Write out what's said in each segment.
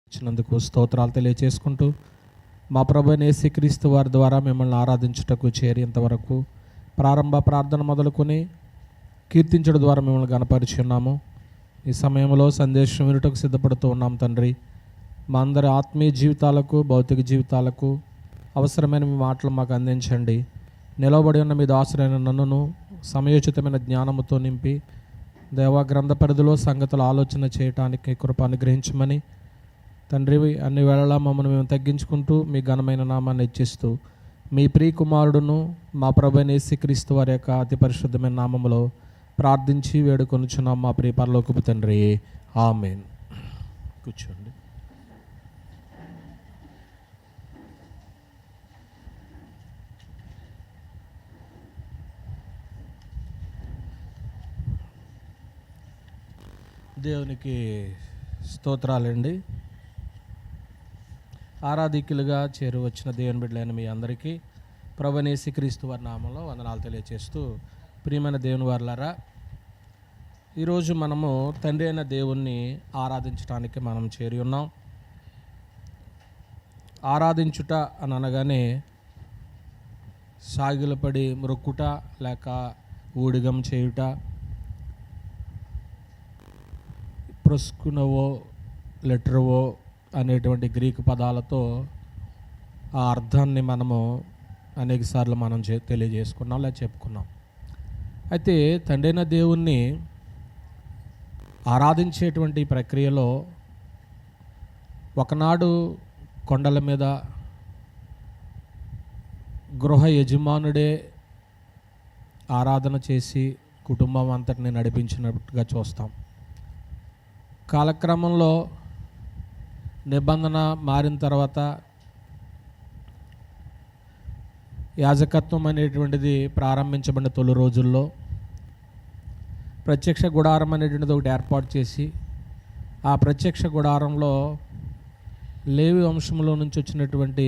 ఇచ్చినందుకు స్తోత్రాలు తెలియచేసుకుంటూ మా ప్రభువైన యేసుక్రీస్తు వారి ద్వారా మిమ్మల్ని ఆరాధించుటకు చేరేంతవరకు ప్రారంభ ప్రార్థన మొదలుకొని కీర్తించడం ద్వారా మిమ్మల్ని గణపరిచి ఉన్నాము. ఈ సమయంలో సందేశం వినుటకు సిద్ధపడుతూ ఉన్నాం. తండ్రి, మా అందరి ఆత్మీయ జీవితాలకు భౌతిక జీవితాలకు అవసరమైన మీ మాటలు మాకు అందించండి. నిలవబడి ఉన్న మీ దాసుడైన నన్నును సమయోచితమైన జ్ఞానముతో నింపి దేవా గ్రంథ పరిధిలో సంగతులు ఆలోచన చేయటానికి కృప అనుగ్రహించమని తండ్రి, అన్ని వేళలా మమ్మల్ని మేము తగ్గించుకుంటూ మీ ఘనమైన నామాన్ని హెచ్చిస్తూ మీ ప్రియ కుమారుడును మా ప్రభువైన యేసుక్రీస్తు వారి యొక్క అతి పరిశుద్ధమైన నామములో ప్రార్థించి వేడుకొనుచున్నాం మా ప్రియ పరలోకపు తండ్రి, ఆమేన్. కూర్చోండి. దేవునికి స్తోత్రాలండి. ఆరాధికులుగా చేరువచ్చిన దేవుని బిడ్డలైన మీ అందరికీ ప్రభువైన యేసుక్రీస్తు వారి నామంలో వందనాలు తెలియజేస్తూ, ప్రియమైన దేవుని వారలారా, ఈరోజు మనము తండ్రి అయిన దేవుణ్ణి ఆరాధించడానికి మనం చేరి ఉన్నాం. ఆరాధించుట అని అనగానే సాగిలపడి మ్రొక్కుట లేక ఊడిగం చేయుట, ప్రొస్కునవో లెటరవో అనేటువంటి గ్రీకు పదాలతో ఆ అర్థాన్ని మనము అనేకసార్లు మనం తెలియజేసుకున్నాం లేదా చెప్పుకున్నాం. అయితే తండ్రైన దేవుణ్ణి ఆరాధించేటువంటి ప్రక్రియలో ఒకనాడు కొండల మీద గృహ యజమానుడే ఆరాధన చేసి కుటుంబం అంతటిని నడిపించినట్టుగా చూస్తాం. కాలక్రమంలో నిబంధన మారిన తర్వాత యాజకత్వం అనేటువంటిది ప్రారంభించబడిన తొలి రోజుల్లో ప్రత్యక్ష గుడారం అనేటువంటిది ఒకటి ఏర్పాటు చేసి ఆ ప్రత్యక్ష గుడారంలో లేవి వంశంలో నుంచి వచ్చినటువంటి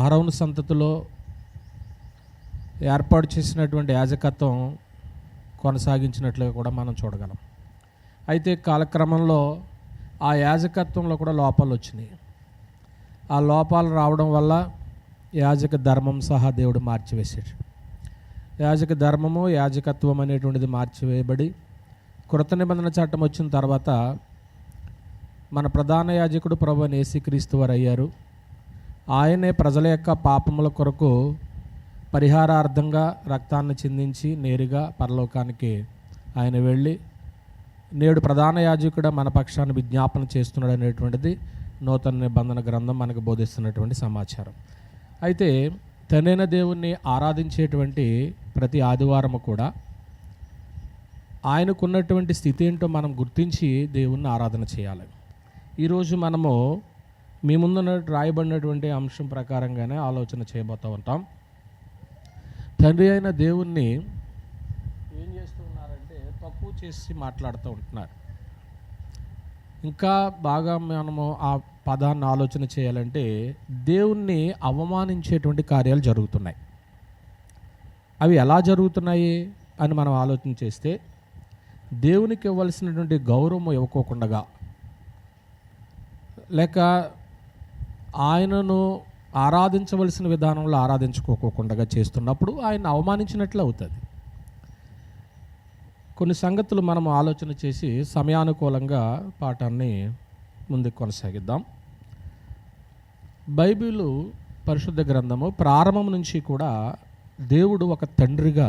అహరోను సంతతిలో ఏర్పాటు చేసినటువంటి యాజకత్వం కొనసాగించినట్లుగా కూడా మనం చూడగలం. అయితే కాలక్రమంలో ఆ యాజకత్వంలో కూడా లోపాలు వచ్చినాయి. ఆ లోపాలు రావడం వల్ల యాజక ధర్మం సహా దేవుడు మార్చివేశాడు. యాజక ధర్మము యాజకత్వం అనేటువంటిది మార్చివేయబడి కృత నిబంధన చట్టం వచ్చిన తర్వాత మన ప్రధాన యాజకుడు ప్రభువైన యేసుక్రీస్తు వారు అయ్యారు. ఆయనే ప్రజల యొక్క పాపముల కొరకు పరిహారార్థంగా రక్తాన్ని చిందించి నేరుగా పరలోకానికి ఆయన వెళ్ళి నేడు ప్రధాన యాజకుడు మన పక్షాన్ని విజ్ఞాపన చేస్తున్నాడు అనేటువంటిది నూతన నిబంధన గ్రంథం మనకు బోధిస్తున్నటువంటి సమాచారం. అయితే తండ్రైన దేవుణ్ణి ఆరాధించేటువంటి ప్రతి ఆదివారము కూడా ఆయనకున్నటువంటి స్థితి ఏంటో మనం గుర్తించి దేవుణ్ణి ఆరాధన చేయాలి. ఈరోజు మనము మీ ముందు రాయబడినటువంటి అంశం ప్రకారంగానే ఆలోచన చేయబోతూ ఉంటాం. తండ్రి అయిన దేవుణ్ణి ఏం చేస్తున్నారంటే తక్కువ చేసి మాట్లాడుతూ ఉంటున్నారు. ఇంకా బాగా మనము ఆ పదాన్ని ఆలోచన చేయాలంటే దేవుణ్ణి అవమానించేటువంటి కార్యాలు జరుగుతున్నాయి. అవి ఎలా జరుగుతున్నాయి అని మనం ఆలోచన చేస్తే, దేవునికి ఇవ్వాల్సినటువంటి గౌరవం ఇవ్వకోకుండా లేక ఆయనను ఆరాధించవలసిన విధానంలో ఆరాధించుకోకుండా చేస్తున్నప్పుడు ఆయన అవమానించినట్లు అవుతుంది. కొన్ని సంగతులు మనం ఆలోచన చేసి సమయానుకూలంగా పాఠాన్ని ముందుకు కొనసాగిద్దాం. బైబిలు పరిశుద్ధ గ్రంథము ప్రారంభం నుంచి కూడా దేవుడు ఒక తండ్రిగా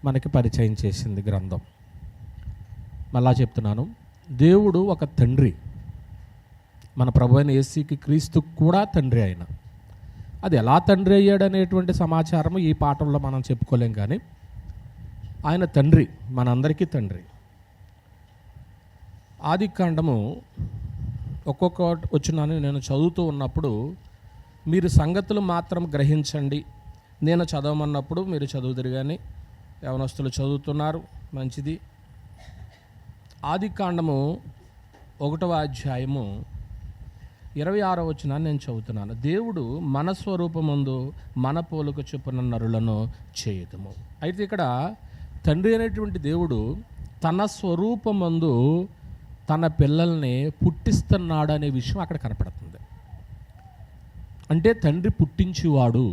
మనకి పరిచయం చేసింది గ్రంథం. మళ్ళా చెప్తున్నాను, దేవుడు ఒక తండ్రి. మన ప్రభువైన యేసుక్రీస్తు కూడా తండ్రి ఆయన. అది ఎలా తండ్రి అయ్యాడనేటువంటి సమాచారం ఈ పాఠంలో మనం చెప్పుకోలేం, కానీ ఆయన తండ్రి, మనందరికీ తండ్రి. ఆది కాండము ఒక్కొక్క వచ్చినాన్ని నేను చదువుతూ ఉన్నప్పుడు మీరు సంగతులు మాత్రం గ్రహించండి, నేను చదవమన్నప్పుడు మీరు చదువుదురు, కానీ యవనస్తులు చదువుతున్నారు, మంచిది. ఆది కాండము 1వ అధ్యాయము 26వ వచనాన్ని నేను చదువుతున్నాను. దేవుడు మన స్వరూపమందు మన పోలిక చొప్పున నరులను చేయుదుము. అయితే ఇక్కడ తండ్రి అనేటువంటి దేవుడు తన స్వరూపమందు తన పిల్లల్ని పుట్టిస్తున్నాడు అనే విషయం అక్కడ కనపడుతుంది. అంటే తండ్రి పుట్టించువాడు.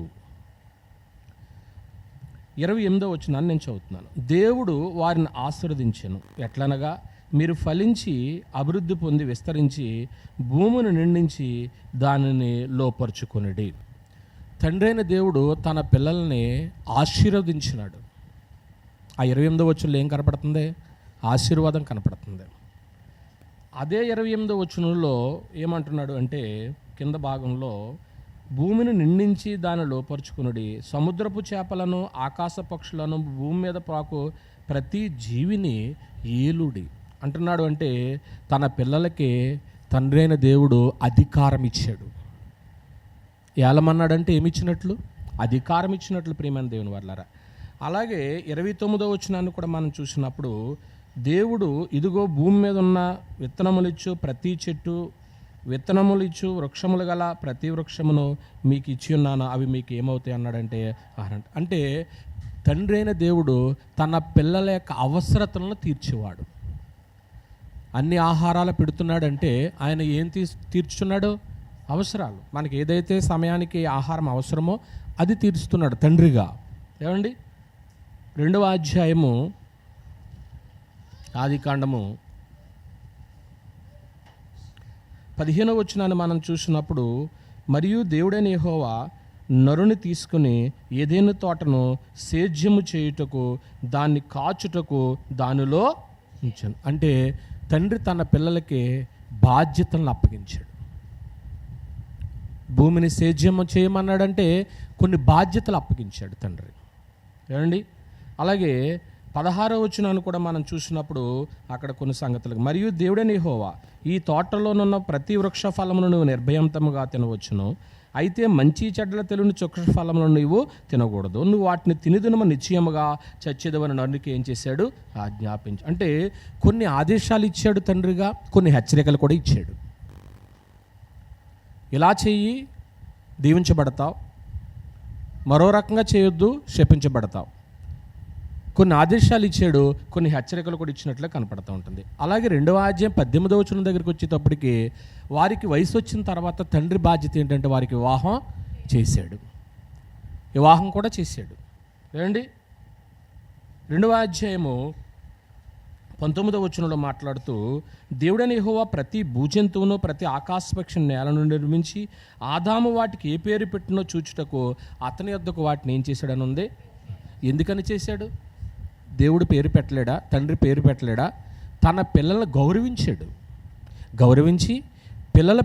28వ వచనాన్ని నేను చదువుతున్నాను. దేవుడు వారిని ఆశీర్వదించెను, ఎట్లనగా మీరు ఫలించి అభివృద్ధి పొంది విస్తరించి భూమిని నిండించి దానిని లోపరుచుకొనుడి. తండ్రి అయిన దేవుడు తన పిల్లల్ని ఆశీర్వదించినాడు. ఆ 28వ వచనంలో ఏం కనపడుతుంది? ఆశీర్వాదం కనపడుతుంది. అదే 28వ వచనంలో ఏమంటున్నాడు అంటే కింద భాగంలో భూమిని నిండించి దాన్ని లోపరుచుకునుడి, సముద్రపు చేపలను ఆకాశ పక్షులను భూమి మీద పాకు ప్రతి జీవిని ఏలుడి అంటున్నాడు. అంటే తన పిల్లలకి తండ్రి అయిన దేవుడు అధికారం ఇచ్చాడు. ఏలమన్నాడంటే ఏమిచ్చినట్లు? అధికారం ఇచ్చినట్లు ప్రియమైన దేవుని వర్లారా. అలాగే 29వ వచనాన్ని కూడా మనం చూసినప్పుడు దేవుడు ఇదిగో భూమి మీద ఉన్న విత్తనములిచ్చు ప్రతి చెట్టు, విత్తనములిచ్చు వృక్షములు గల ప్రతి వృక్షమును మీకు ఇచ్చి ఉన్నాను, అవి మీకు ఏమవుతాయి అన్నాడంటే అంటే తండ్రి అయిన దేవుడు తన పిల్లల యొక్క అవసరతలను తీర్చేవాడు. అన్ని ఆహారాలు పెడుతున్నాడంటే ఆయన ఏం తీర్చుతున్నాడు? అవసరాలు. మనకి ఏదైతే సమయానికి ఆహారం అవసరమో అది తీరుస్తున్నాడు తండ్రిగా. ఏమండి, 2వ అధ్యాయము ఆదికాండము 15వ వచనాన్ని మనం చూసినప్పుడు, మరియు దేవుడైన యెహోవా నరుని తీసుకుని ఏదైనా తోటను సేద్యము చేయుటకు దాన్ని కాచుటకు దానిలో ఉంచాను. అంటే తండ్రి తన పిల్లలకి బాధ్యతలను అప్పగించాడు. భూమిని సేద్యము చేయమన్నాడంటే కొన్ని బాధ్యతలు అప్పగించాడు తండ్రి. ఏమండి, అలాగే 16వ వచనాన్ని కూడా మనం చూసినప్పుడు అక్కడ కొన్ని సంగతులు, మరియు దేవుడైన యెహోవా ఈ తోటలోనున్న ప్రతి వృక్ష ఫలమును నువ్వు నిర్భయంతముగా తినవచ్చును, అయితే మంచి చెడ్డల తెలియని వృక్ష ఫలములను నువ్వు తినకూడదు, నువ్వు వాటిని తినిదినము నిశ్చయముగా చచ్చేదవని నరునికి ఏం చేశాడు? ఆజ్ఞాపించు. అంటే కొన్ని ఆదేశాలు ఇచ్చాడు తండ్రిగా, కొన్ని హెచ్చరికలు కూడా ఇచ్చాడు. ఇలా చెయ్యి దీవించబడతావు, మరో రకంగా చేయొద్దు శపించబడతావు. కొన్ని ఆదేశాలు ఇచ్చాడు, కొన్ని హెచ్చరికలు కూడా ఇచ్చినట్లే కనపడుతూ ఉంటుంది. అలాగే 2వ అధ్యాయం 18వ వచనం దగ్గరికి వచ్చేటప్పటికి వారికి వయసు వచ్చిన తర్వాత తండ్రి బాధ్యత ఏంటంటే వారికి వివాహం చేశాడు. వివాహం కూడా చేశాడు. ఏమండి, 2వ అధ్యాయము 19వ వచనంలో మాట్లాడుతూ, దేవుడైన యెహోవా ప్రతి భూజంతువును ప్రతి ఆకాశపక్షిని నేల నుండి నిర్మించి ఆదాము వాటికి ఏ పేరు పెట్టినో చూచుటకు అతని యొద్దకు వాటిని ఏం చేశాడని ఉంది. ఎందుకని చేశాడు? దేవుడు పేరు పెట్టలేడా? తండ్రి పేరు పెట్టలేడా? తన పిల్లలను గౌరవించాడు. గౌరవించి పిల్లల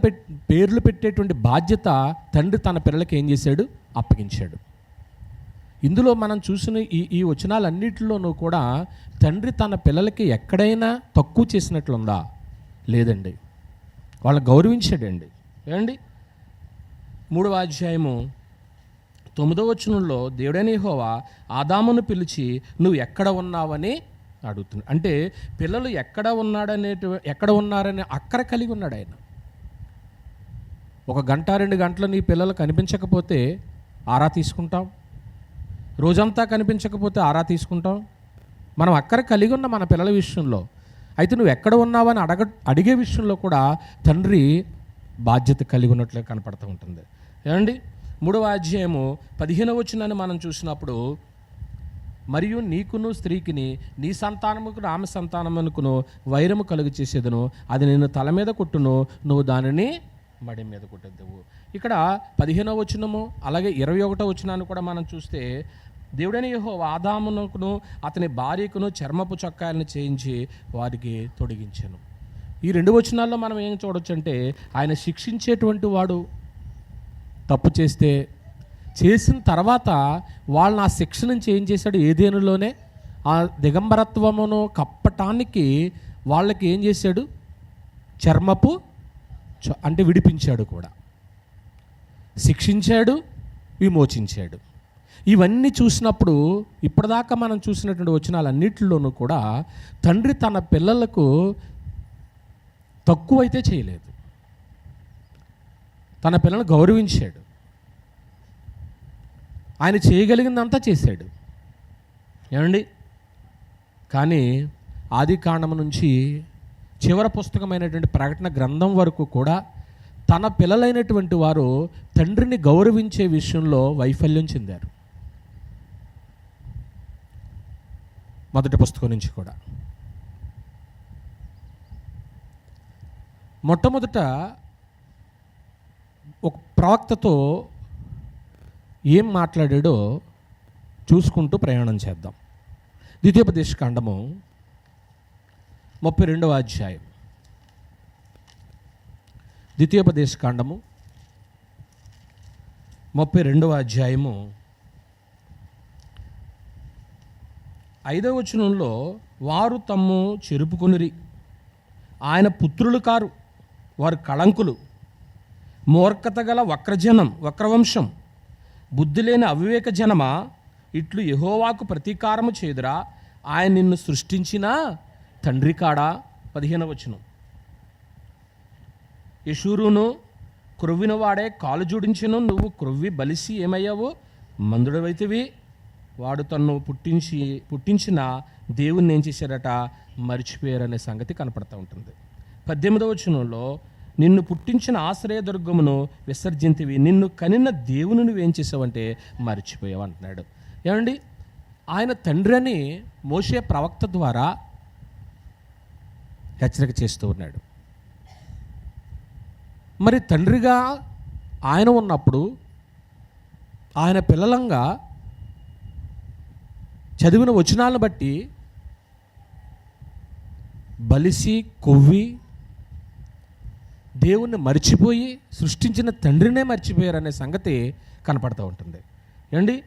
పేర్లు పెట్టేటువంటి బాధ్యత తండ్రి తన పిల్లలకి ఏం చేశాడు? అప్పగించాడు. ఇందులో మనం చూసిన ఈ వచనాలన్నిటిలోనూ కూడా తండ్రి తన పిల్లలకి ఎక్కడైనా తక్కువ చేసినట్లుందా? లేదండి, వాళ్ళని గౌరవించాడండి. ఏమండి, 3వ అధ్యాయము 9వ వచనంలో దేవుడైన యెహోవా ఆదామును పిలిచి నువ్వు ఎక్కడ ఉన్నావని అడుగుతున్నాడు. అంటే పిల్లలు ఎక్కడ ఉన్నారనే అక్కర కలిగి ఉన్నాడు ఆయన. 1 గంట 2 గంటలు నీ పిల్లలు కనిపించకపోతే ఆరా తీసుకుంటాం, రోజంతా కనిపించకపోతే ఆరా తీసుకుంటాం. మనం అక్కర కలిగి ఉన్న మన పిల్లల విషయంలో అయితే నువ్వు ఎక్కడ ఉన్నావని అడిగే విషయంలో కూడా తండ్రి బాధ్యత కలిగి ఉన్నట్లే కనపడుతూ ఉంటుంది. ఏమండి, 3వ అధ్యాయము 15వ వచనాన్ని మనం చూసినప్పుడు, మరియు నీకును స్త్రీకిని నీ సంతానముకును ఆమె సంతానమునకును వైరము కలుగు చేసేదను, అది నేను తల మీద కొట్టును, నువ్వు దానిని మడి మీద కొట్టేద్దువు. ఇక్కడ 15వ వచనము అలాగే 21వ వచనాన్ని కూడా మనం చూస్తే దేవుడైన యెహోవా ఆదామునకును అతని భార్యకును చర్మపు చొక్కాయలను చేయించి వారికి తొడిగించాను. ఈ 2 వచనాల్లో మనం ఏం చూడొచ్చు అంటే ఆయన శిక్షించేటువంటి వాడు. తప్పు చేస్తే చేసిన తర్వాత వాళ్ళని ఆ శిక్ష నుంచి ఏం చేశాడు? ఏదేనులోనే ఆ దిగంబరత్వమును కప్పటానికి వాళ్ళకి ఏం చేశాడు? చర్మపు అంటే విడిపించాడు కూడా, శిక్షించాడు, విమోచించాడు. ఇవన్నీ చూసినప్పుడు ఇప్పటిదాకా మనం చూసినటువంటి వచనాలన్నిటిలోనూ కూడా తండ్రి తన పిల్లలకు తక్కువైతే చేయలేదు. తన పిల్లలను గౌరవించాడు. ఆయన చేయగలిగిందంతా చేశాడు. ఏమండి, కానీ ఆది కాండము నుంచి చివరి పుస్తకమైనటువంటి ప్రకటన గ్రంథం వరకు కూడా తన పిల్లలైనటువంటి వారు తండ్రిని గౌరవించే విషయంలో వైఫల్యం చెందారు. మొదటి పుస్తకం నుంచి కూడా మొట్టమొదట ఒక ప్రవక్తతో ఏం మాట్లాడాడో చూసుకుంటూ ప్రయాణం చేద్దాం. ద్వితీయోపదేశకాండము 32వ అధ్యాయం. ద్వితీయోపదేశకాండము 32వ అధ్యాయము 5వ వచనంలో, వారు తమ్ము చెరుపుకొనిరి, ఆయన పుత్రులు కారు, వారు కళంకులు, మూర్ఖత గల వక్రజనం, వక్రవంశం, బుద్ధి లేని అవివేక జనమా, ఇట్లు యెహోవాకు ప్రతీకారము చేదురా, ఆయన నిన్ను సృష్టించిన తండ్రి కాడా. 15వ వచనం, యెషూరును క్రొవ్విన వాడే కాలు జోడించెను, నువ్వు క్రొవ్వి బలిసి ఏమయ్యావు, మందుడవైతివి. వాడు తన్ను పుట్టించిన దేవుణ్ణి ఏం చేశారట, మర్చిపోయారనే సంగతి కనపడుతూ ఉంటుంది. 18వ వచనంలో, నిన్ను పుట్టించిన ఆశ్రయదుర్గమును విసర్జింతివి, నిన్ను కనిన దేవుని నువ్వేం చేసావంటే మర్చిపోయావు అంటున్నాడు. ఏమండి, ఆయన తండ్రి అని మోషే ప్రవక్త ద్వారా హెచ్చరిక చేస్తూ ఉన్నాడు. మరి తండ్రిగా ఆయన ఉన్నప్పుడు ఆయన పిల్లలంగా చదివిన వచనాలను బట్టి బలిసి కొవ్వి దేవుణ్ణి మర్చిపోయి సృష్టించిన తండ్రినే మర్చిపోయారనే సంగతి కనపడుతూ ఉంటుంది. ఏమండి,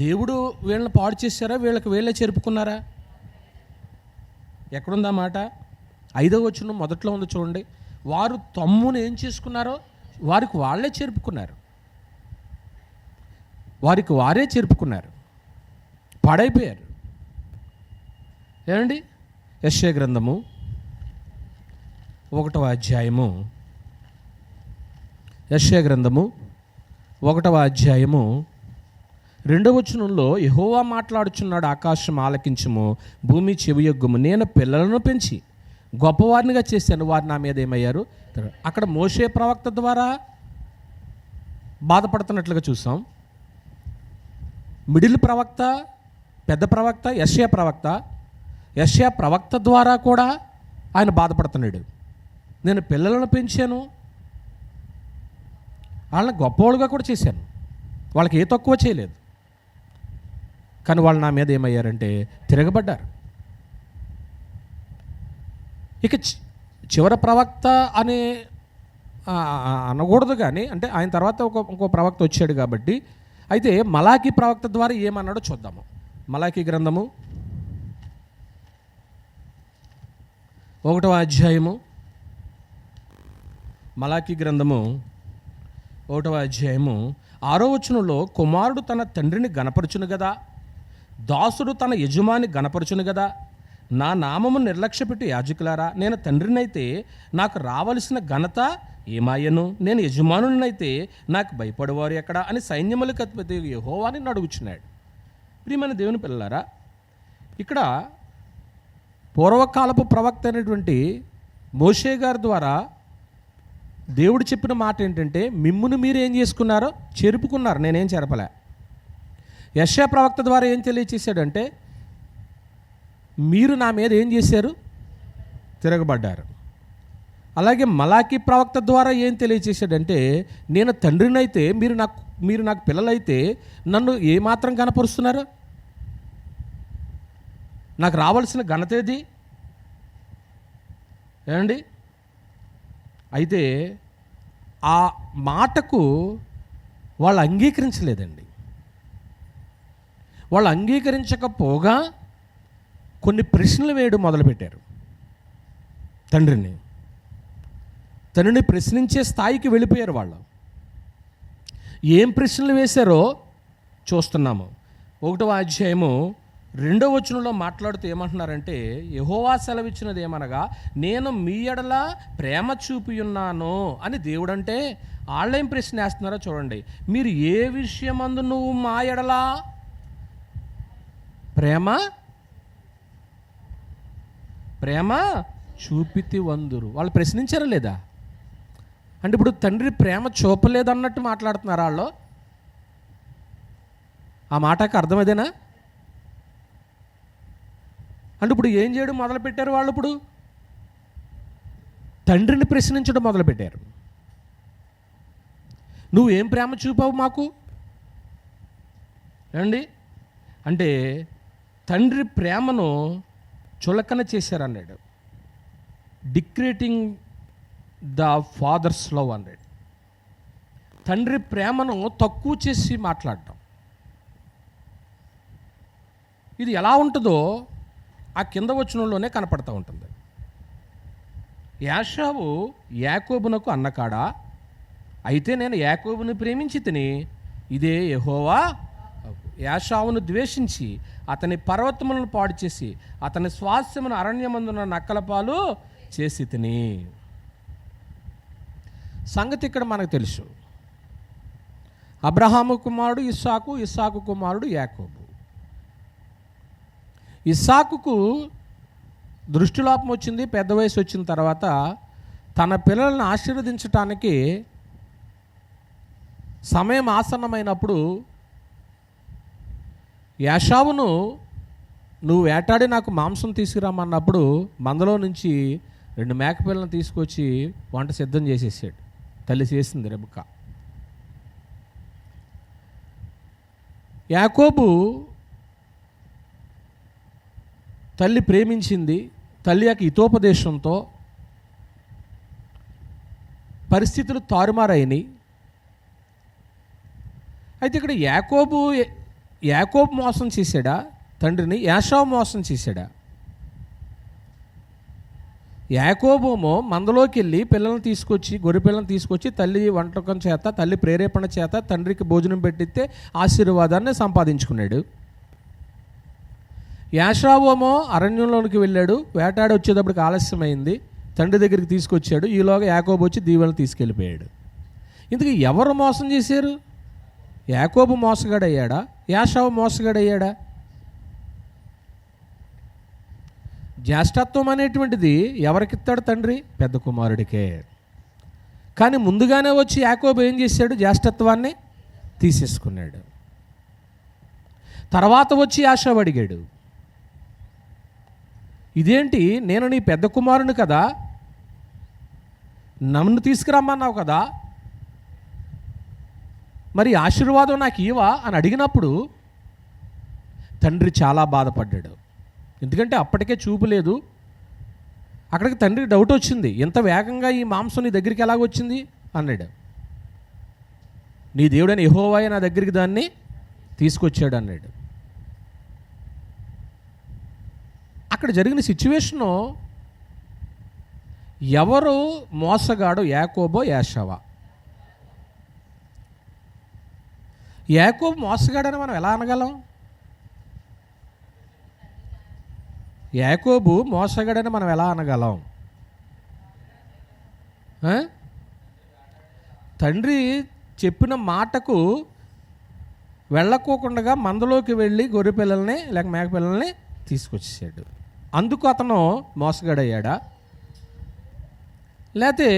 దేవుడు వీళ్ళని పాడు చేశారా, వీళ్ళకి వీళ్ళే చెరుపుకున్నారా? ఎక్కడుందా మాట? 5వ వచనం మొదట్లో ఉంది చూడండి. వారు తమ్మును ఏం చేసుకున్నారో వారికి వాళ్ళే చెరుపుకున్నారు, వారికి వారే చెరుపుకున్నారు, పాడైపోయారు. ఏమండి, యెషయా గ్రంథము 1వ అధ్యాయము, యెషయా గ్రంథము 1వ అధ్యాయము 2వ వచనంలో, యెహోవా మాట్లాడుచున్నాడు, ఆకాశం ఆలకించుము, భూమి చెవియొగ్గుము, నేను పిల్లలను పెంచి గొప్పవారినిగా చేశాను, వారు నా మీద ఏమయ్యారు. అక్కడ మోషే ప్రవక్త ద్వారా బాధపడుతున్నట్లుగా చూసాం. మిడిల్ ప్రవక్త, పెద్ద ప్రవక్త యెషయా ప్రవక్త ద్వారా కూడా ఆయన బాధపడుతున్నాడు. నేను పిల్లలను పెంచాను, వాళ్ళని గొప్పవాళ్ళుగా కూడా చేశాను, వాళ్ళకి ఏ తక్కువ చేయలేదు, కానీ వాళ్ళు నా మీద ఏమయ్యారంటే తిరగబడ్డారు. ఇక చివరి ప్రవక్త అనే అనకూడదు, కానీ అంటే ఆయన తర్వాత ఇంకో ప్రవక్త వచ్చాడు కాబట్టి. అయితే మలాకీ ప్రవక్త ద్వారా ఏమన్నాడో చూద్దాము. మలాకీ గ్రంథము 1వ అధ్యాయము, మలాకీ గ్రంథము 1వ అధ్యాయము 6వ వచనంలో, కుమారుడు తన తండ్రిని గణపరచును గదా, దాసుడు తన యజమాని గణపరచును గదా, నా నామము నిర్లక్ష్యపెట్టి యాజకులారా, నేను తండ్రినైతే నాకు రావలసిన ఘనత ఏమాయను, నేను యజమానునైతే నాకు భయపడేవారు ఎక్కడ అని సైన్యములకు అధిపతి యెహోవాని అడుగుచున్నాడు. ప్రియమైన దేవుని పిల్లలారా, ఇక్కడ పూర్వకాలపు ప్రవక్త అయినటువంటి మోషే గారి ద్వారా దేవుడు చెప్పిన మాట ఏంటంటే, మిమ్మును మీరు ఏం చేసుకున్నారో చెరుపుకున్నారు, నేనేం చెరపలే. యెషయా ప్రవక్త ద్వారా ఏం తెలియచేశాడంటే, మీరు నా మీద ఏం చేశారు, తిరగబడ్డారు. అలాగే మలాకీ ప్రవక్త ద్వారా ఏం తెలియచేశాడంటే, నేను తండ్రినైతే మీరు నాకు పిల్లలైతే నన్ను ఏమాత్రం కనపరుస్తున్నారు, నాకు రావాల్సిన ఘనత ఏది? ఏమండి, అయితే ఆ మాటకు వాళ్ళు అంగీకరించలేదండి. వాళ్ళు అంగీకరించకపోగా కొన్ని ప్రశ్నలు వేయడం మొదలుపెట్టారు. తండ్రిని ప్రశ్నించే స్థాయికి వెళ్ళిపోయారు వాళ్ళు. ఏం ప్రశ్నలు వేశారో చూస్తున్నాము. 1వ అధ్యాయము 2వ వచనంలో మాట్లాడుతూ ఏమంటున్నారంటే, యెహోవా సెలవిచ్చినది ఏమనగా, నేను మీ ఎడల ప్రేమ చూపి ఉన్నాను అని దేవుడంటే, వాళ్ళేం ప్రశ్న వేస్తున్నారో చూడండి. మీరు ఏ విషయమందు నువ్వు మా ఎడల ప్రేమ చూపితి వందురు. వాళ్ళు ప్రశ్నించారా లేదా? అంటే ఇప్పుడు తండ్రి ప్రేమ చూపలేదన్నట్టు మాట్లాడుతున్నారు వాళ్ళు. ఆ మాటకు అర్థమదేనా? అంటే ఇప్పుడు ఏం చేయడం మొదలుపెట్టారు వాళ్ళు? ఇప్పుడు తండ్రిని ప్రశ్నించడం మొదలుపెట్టారు. నువ్వేం ప్రేమ చూపావు మాకు అండి అంటే తండ్రి ప్రేమను చులకన చేశారన్నాడు. డిక్రేటింగ్ ద ఫాదర్స్ లవ్ అన్నాడు. తండ్రి ప్రేమను తక్కువ చేసి మాట్లాడటం. ఇది ఎలా ఉంటుందో ఆ కింద వచనంలోనే కనపడతా ఉంటుంది. యాషావు యాకోబునకు అన్నకాడా, అయితే నేను యాకోబుని ప్రేమించి తిని ఇదే యెహోవా యాషావును ద్వేషించి అతని పర్వతములను పాడు చేసి అతని స్వాస్థ్యమును అరణ్యమందున నక్కల పాలు చేసి తిని. సంగతి ఇక్కడ మనకు తెలుసు. అబ్రహాము కుమారుడు ఇస్సాకు, ఇస్సాకు కుమారుడు యాకోబు. ఇస్సాకుకు దృష్టిలోపం వచ్చింది. పెద్ద వయసు వచ్చిన తర్వాత తన పిల్లలను ఆశీర్వదించటానికి సమయం ఆసన్నమైనప్పుడు యాషావును నువ్వు వేటాడి నాకు మాంసం తీసుకురామన్నప్పుడు మందలో నుంచి 2 మేకపిల్లలను తీసుకొచ్చి వంట సిద్ధం చేసేసాడు. తల్లి చేసింది రెబెక్కా. యాకోబు తల్లి ప్రేమించింది. తల్లి యొక్క హితోపదేశంతో పరిస్థితులు తారుమారైనవి. అయితే ఇక్కడ యాకోబు మోసం చేశాడా తండ్రిని? యాషావు మోసం చేశాడా? యాకోబేమో మందలోకి వెళ్ళి పిల్లల్ని తీసుకొచ్చి, గొర్రె పిల్లల్ని తీసుకొచ్చి తల్లి వంటకం చేత, తల్లి ప్రేరేపణ చేత తండ్రికి భోజనం పెట్టితే ఆశీర్వాదాన్ని సంపాదించుకున్నాడు. యాషావేమో అరణ్యంలోనికి వెళ్ళాడు. వేటాడి వచ్చేటప్పటికి ఆలస్యమైంది. తండ్రి దగ్గరికి తీసుకొచ్చాడు. ఈలోగా యాకోబు వచ్చి దీవెనలు తీసుకెళ్ళిపోయాడు. ఇందుకు ఎవరు మోసం చేశారు? యాకోబు మోసగాడయ్యాడా? యాషావు మోసగాడయ్యాడా? జ్యేష్ఠత్వం అనేటువంటిది ఎవరికిస్తాడు తండ్రి? పెద్ద కుమారుడికే. కానీ ముందుగానే వచ్చి యాకోబు ఏం చేశాడు? జ్యేష్ఠత్వాన్ని తీసేసుకున్నాడు. తర్వాత వచ్చి యాషావు అడిగాడు, ఇదేంటి, నేను నీ పెద్ద కుమారుని కదా, నన్ను తీసుకురమ్మన్నావు కదా, మరి ఆశీర్వాదం నాకు ఇవ్వా అని అడిగినప్పుడు తండ్రి చాలా బాధపడ్డాడు. ఎందుకంటే అప్పటికే చూపు లేదు. అక్కడికి తండ్రికి డౌట్ వచ్చింది, ఎంత వేగంగా ఈ మాంసం నీ దగ్గరికి ఎలాగొచ్చింది అన్నాడు. నీ దేవుడైన యెహోవాయే నా దగ్గరికి దాన్ని తీసుకొచ్చాడు అన్నాడు. అక్కడ జరిగిన సిచ్యువేషను ఎవరు మోసగాడు? యాకోబో యాషావా? యాకోబు మోసగాడని మనం ఎలా అనగలం? యాకోబు మోసగాడని మనం ఎలా అనగలం? తండ్రి చెప్పిన మాటకు వెళ్ళకోకుండా మందలోకి వెళ్ళి గొర్రె పిల్లల్ని లేక మేక పిల్లల్ని తీసుకొచ్చేసాడు. అందుకు అతను మోసగాడయ్యాడా? లేకపోతే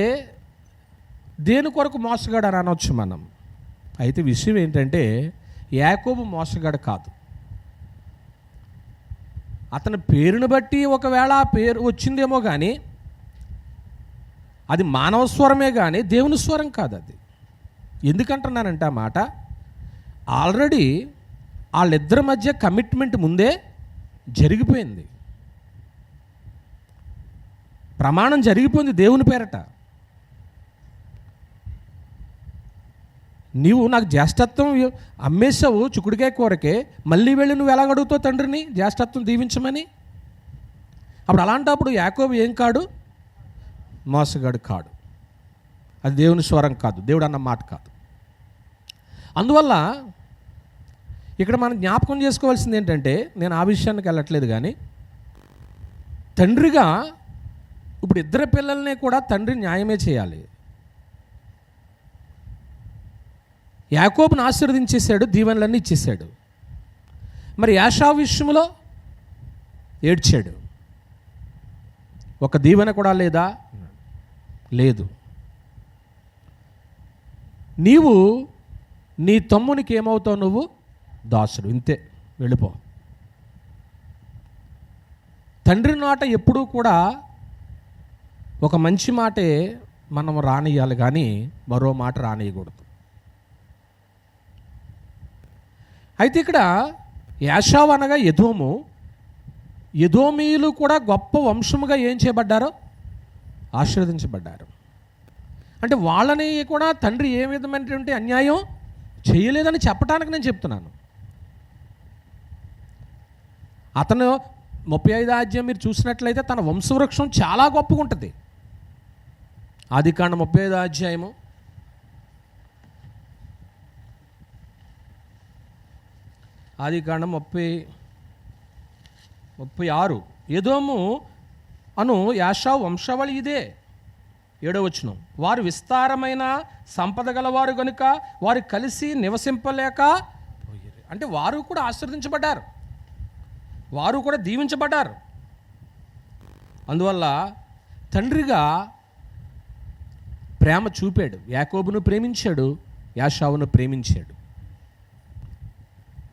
దేని కొరకు మోసగాడు అని అనొచ్చు మనం. అయితే విషయం ఏంటంటే యాకోబు మోసగాడు కాదు. అతని పేరును బట్టి ఒకవేళ ఆ పేరు వచ్చిందేమో కానీ అది మానవ స్వరమే కానీ దేవుని స్వరం కాదు అది. ఎందుకంటున్నానంటే ఆ మాట, ఆల్రెడీ వాళ్ళిద్దరి మధ్య కమిట్మెంట్ ముందే జరిగిపోయింది. ప్రమాణం జరిగిపోయింది దేవుని పేరట. నీవు నాకు జ్యేష్ఠత్వం అమ్మేశావు చిక్కుడుకాయ కూరకే, మళ్ళీ వెళ్ళి నువ్వు ఎలాగడుగుతావు తండ్రిని జ్యేష్ఠత్వం దీవించమని? అప్పుడు అలాంటప్పుడు యాకోబు ఏం కాడు? మోసగాడు కాడు. అది దేవుని స్వరం కాదు, దేవుడు అన్న మాట కాదు. అందువల్ల ఇక్కడ మనం జ్ఞాపకం చేసుకోవాల్సింది ఏంటంటే, నేను ఆ విషయానికి వెళ్ళట్లేదు కానీ తండ్రిగా ఇప్పుడు ఇద్దరు పిల్లల్ని కూడా తండ్రి న్యాయమే చేయాలి. యాకోబును ఆశీర్వదించేశాడు, దీవెనలన్నీ ఇచ్చేశాడు. మరి యాషావు విషయంలో ఏడ్చాడు. ఒక దీవెన కూడా లేదా? లేదు. నీవు నీ తమ్మునికి ఏమవుతావు? నువ్వు దాసుడు, ఇంతే, వెళ్ళిపో. తండ్రి మాట ఎప్పుడూ కూడా ఒక మంచి మాటే మనం రానియాలి, కానీ మరో మాట రానియకూడదు. అయితే ఇక్కడ యాషావు అనగా ఎదోము, ఎదోమీయులు కూడా గొప్ప వంశముగా ఏం చేయబడ్డారో? ఆశీర్వదించబడ్డారు. అంటే వాళ్ళని కూడా తండ్రి ఏ విధమైనటువంటి అన్యాయం చేయలేదని చెప్పడానికి నేను చెప్తున్నాను. అతను 35వ అధ్యాయం మీరు చూసినట్లయితే తన వంశవృక్షం చాలా గొప్పగా ఉంటుంది. ఆదికాండం 35వ అధ్యాయము ఆదికాండం 36 ఎదోము అను యాషావు వంశావళి ఇదే. 7వ వచనం, వారు విస్తారమైన సంపద గలవారు గనుక వారు కలిసి నివసింపలేక పోయారు. అంటే వారు కూడా ఆశీర్వదించబడ్డారు, వారు కూడా దీవించబడ్డారు. అందువల్ల తండ్రిగా ప్రేమ చూపాడు. యాకోబును ప్రేమించాడు, యాషావును ప్రేమించాడు.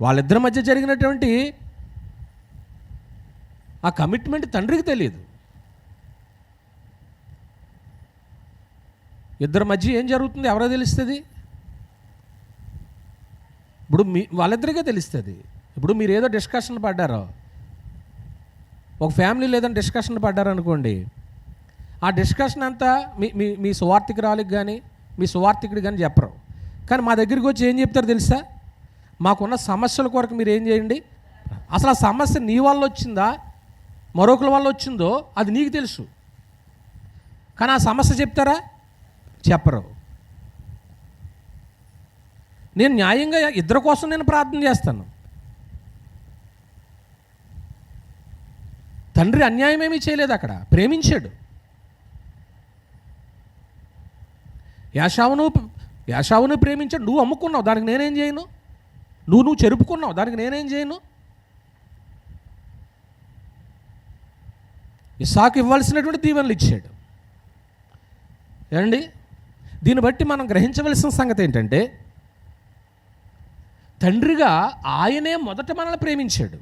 వాళ్ళిద్దరి మధ్య జరిగినటువంటి ఆ కమిట్మెంట్ తండ్రికి తెలియదు. ఇద్దరి మధ్య ఏం జరుగుతుంది ఎవరో తెలుస్తుంది? ఇప్పుడు వాళ్ళిద్దరికే తెలుస్తుంది. ఇప్పుడు మీరు ఏదో డిస్కషన్ పడ్డారో, ఒక ఫ్యామిలీలో ఏదైనా డిస్కషన్ పడ్డారనుకోండి, ఆ డిస్కషన్ అంతా మీ సువార్థికురాలికి కానీ మీ సువార్థికుడు కానీ చెప్పరు. కానీ మా దగ్గరికి వచ్చి ఏం చెప్తారు తెలుసా? మాకున్న సమస్యల కొరకు మీరు ఏం చేయండి. అసలు ఆ సమస్య నీ వల్ల వచ్చిందా మరొకరి వల్ల వచ్చిందో అది నీకు తెలుసు, కానీ ఆ సమస్య చెప్తారా? చెప్పరు. నేను న్యాయంగా ఇద్దరి కోసం నేను ప్రార్థన చేస్తాను. తండ్రి అన్యాయం ఏమీ చేయలేదు, అక్కడ ప్రేమించాడు. యాషావును ప్రేమించాడు. నువ్వు అమ్ముకున్నావు, దానికి నేనేం చేయను? నువ్వు చెరుపుకున్నావు, దానికి నేనేం చేయను? ఇస్సాకు ఇవ్వాల్సినటువంటి దీవెనలు ఇచ్చాడు. ఏమండి, దీన్ని బట్టి మనం గ్రహించవలసిన సంగతి ఏంటంటే, తండ్రిగా ఆయనే మొదట మనల్ని ప్రేమించాడు.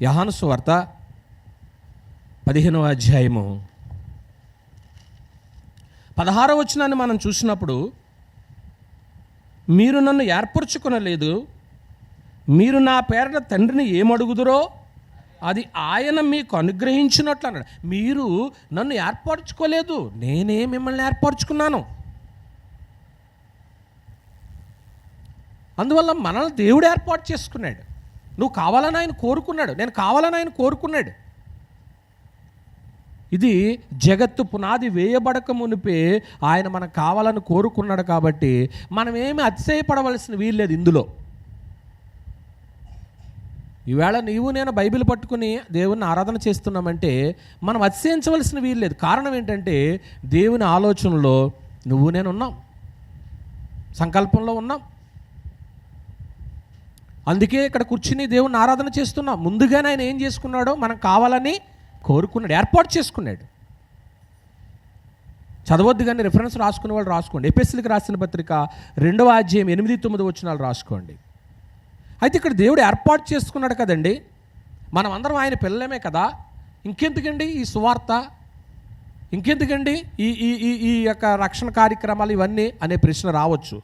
యోహాను సువార్త 15వ అధ్యాయము 16వ వచనాన్ని మనం చూసినప్పుడు, మీరు నన్ను ఏర్పరచుకొనలేదు, మీరు నా పేరట తండ్రిని ఏమడుగుదురో అది ఆయన మీకు అనుగ్రహించినట్లు అన్నాడు. మీరు నన్ను ఏర్పరచుకోలేదు, నేనే మిమ్మల్ని ఏర్పరచుకున్నాను. అందువల్ల మనల్ని దేవుడు ఏర్పాటు చేసుకున్నాడు. నువ్వు కావాలని ఆయన కోరుకున్నాడు, నేను కావాలని ఆయన కోరుకున్నాడు. ఇది జగత్తు పునాది వేయబడక మునిపే ఆయన మనకు కావాలని కోరుకున్నాడు. కాబట్టి మనం ఏమి అతిశయపడవలసిన వీల్లేదు ఇందులో. ఈవేళ నీవు నేను బైబిల్ పట్టుకుని దేవుని ఆరాధన చేస్తున్నామంటే మనం అతిశయించవలసిన వీల్లేదు. కారణం ఏంటంటే దేవుని ఆలోచనలో నువ్వు నేను ఉన్నాం, సంకల్పంలో ఉన్నాం. అందుకే ఇక్కడ కూర్చుని దేవుని ఆరాధన చేస్తున్నాం. ముందుగానే ఆయన ఏం చేసుకున్నాడో మనం కావాలని కోరుకున్నాడు, ఏర్పాటు చేసుకున్నాడు. చదవద్దు కానీ రిఫరెన్స్ రాసుకునే వాళ్ళు రాసుకోండి. ఎఫెసీయులకు రాసిన పత్రిక 2వ అధ్యాయం 8-9 వచనాలు రాసుకోండి. అయితే ఇక్కడ దేవుడు ఏర్పాటు చేసుకున్నాడు కదండి, మనం అందరం ఆయన పిల్లలమే కదా, ఇంకెందుకండి ఈ సువార్త, ఇంకెందుకండి ఈ ఈ ఈ ఈ యొక్క రక్షణ కార్యక్రమాలు ఇవన్నీ అనే ప్రశ్న రావచ్చు.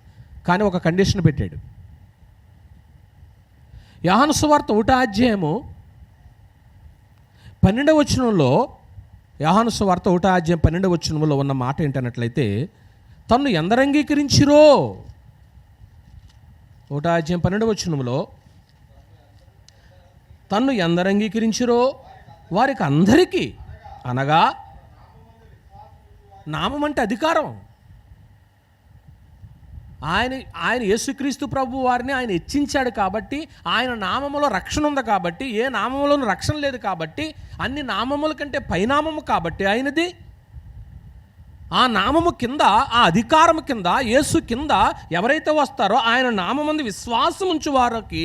కానీ ఒక కండిషన్ పెట్టాడు. యోహాను సువార్త 1వ అధ్యాయము 12వ వచనంలో, యోహాను సువార్త 1వ అధ్యాయం 12వ వచనంలో ఉన్న మాట ఏంటన్నట్లయితే, తన్ను ఎందరు అంగీకరించిరో, 1వ అధ్యాయం 12వ వచనంలో, తన్ను ఎందరు అంగీకరించిరో వారికి అందరికీ, అనగా నామం అంటే అధికారం. ఆయన యేసుక్రీస్తు ప్రభు వారిని ఆయన హెచ్చించాడు కాబట్టి, ఆయన నామములో రక్షణ ఉంది కాబట్టి, ఏ నామములోనూ రక్షణ లేదు కాబట్టి, అన్ని నామముల కంటే పైనామము కాబట్టి ఆయనది, ఆ నామము కింద, ఆ అధికారము కింద, యేసు కింద ఎవరైతే వస్తారో ఆయన నామమందు విశ్వాసం ఉంచు వారికి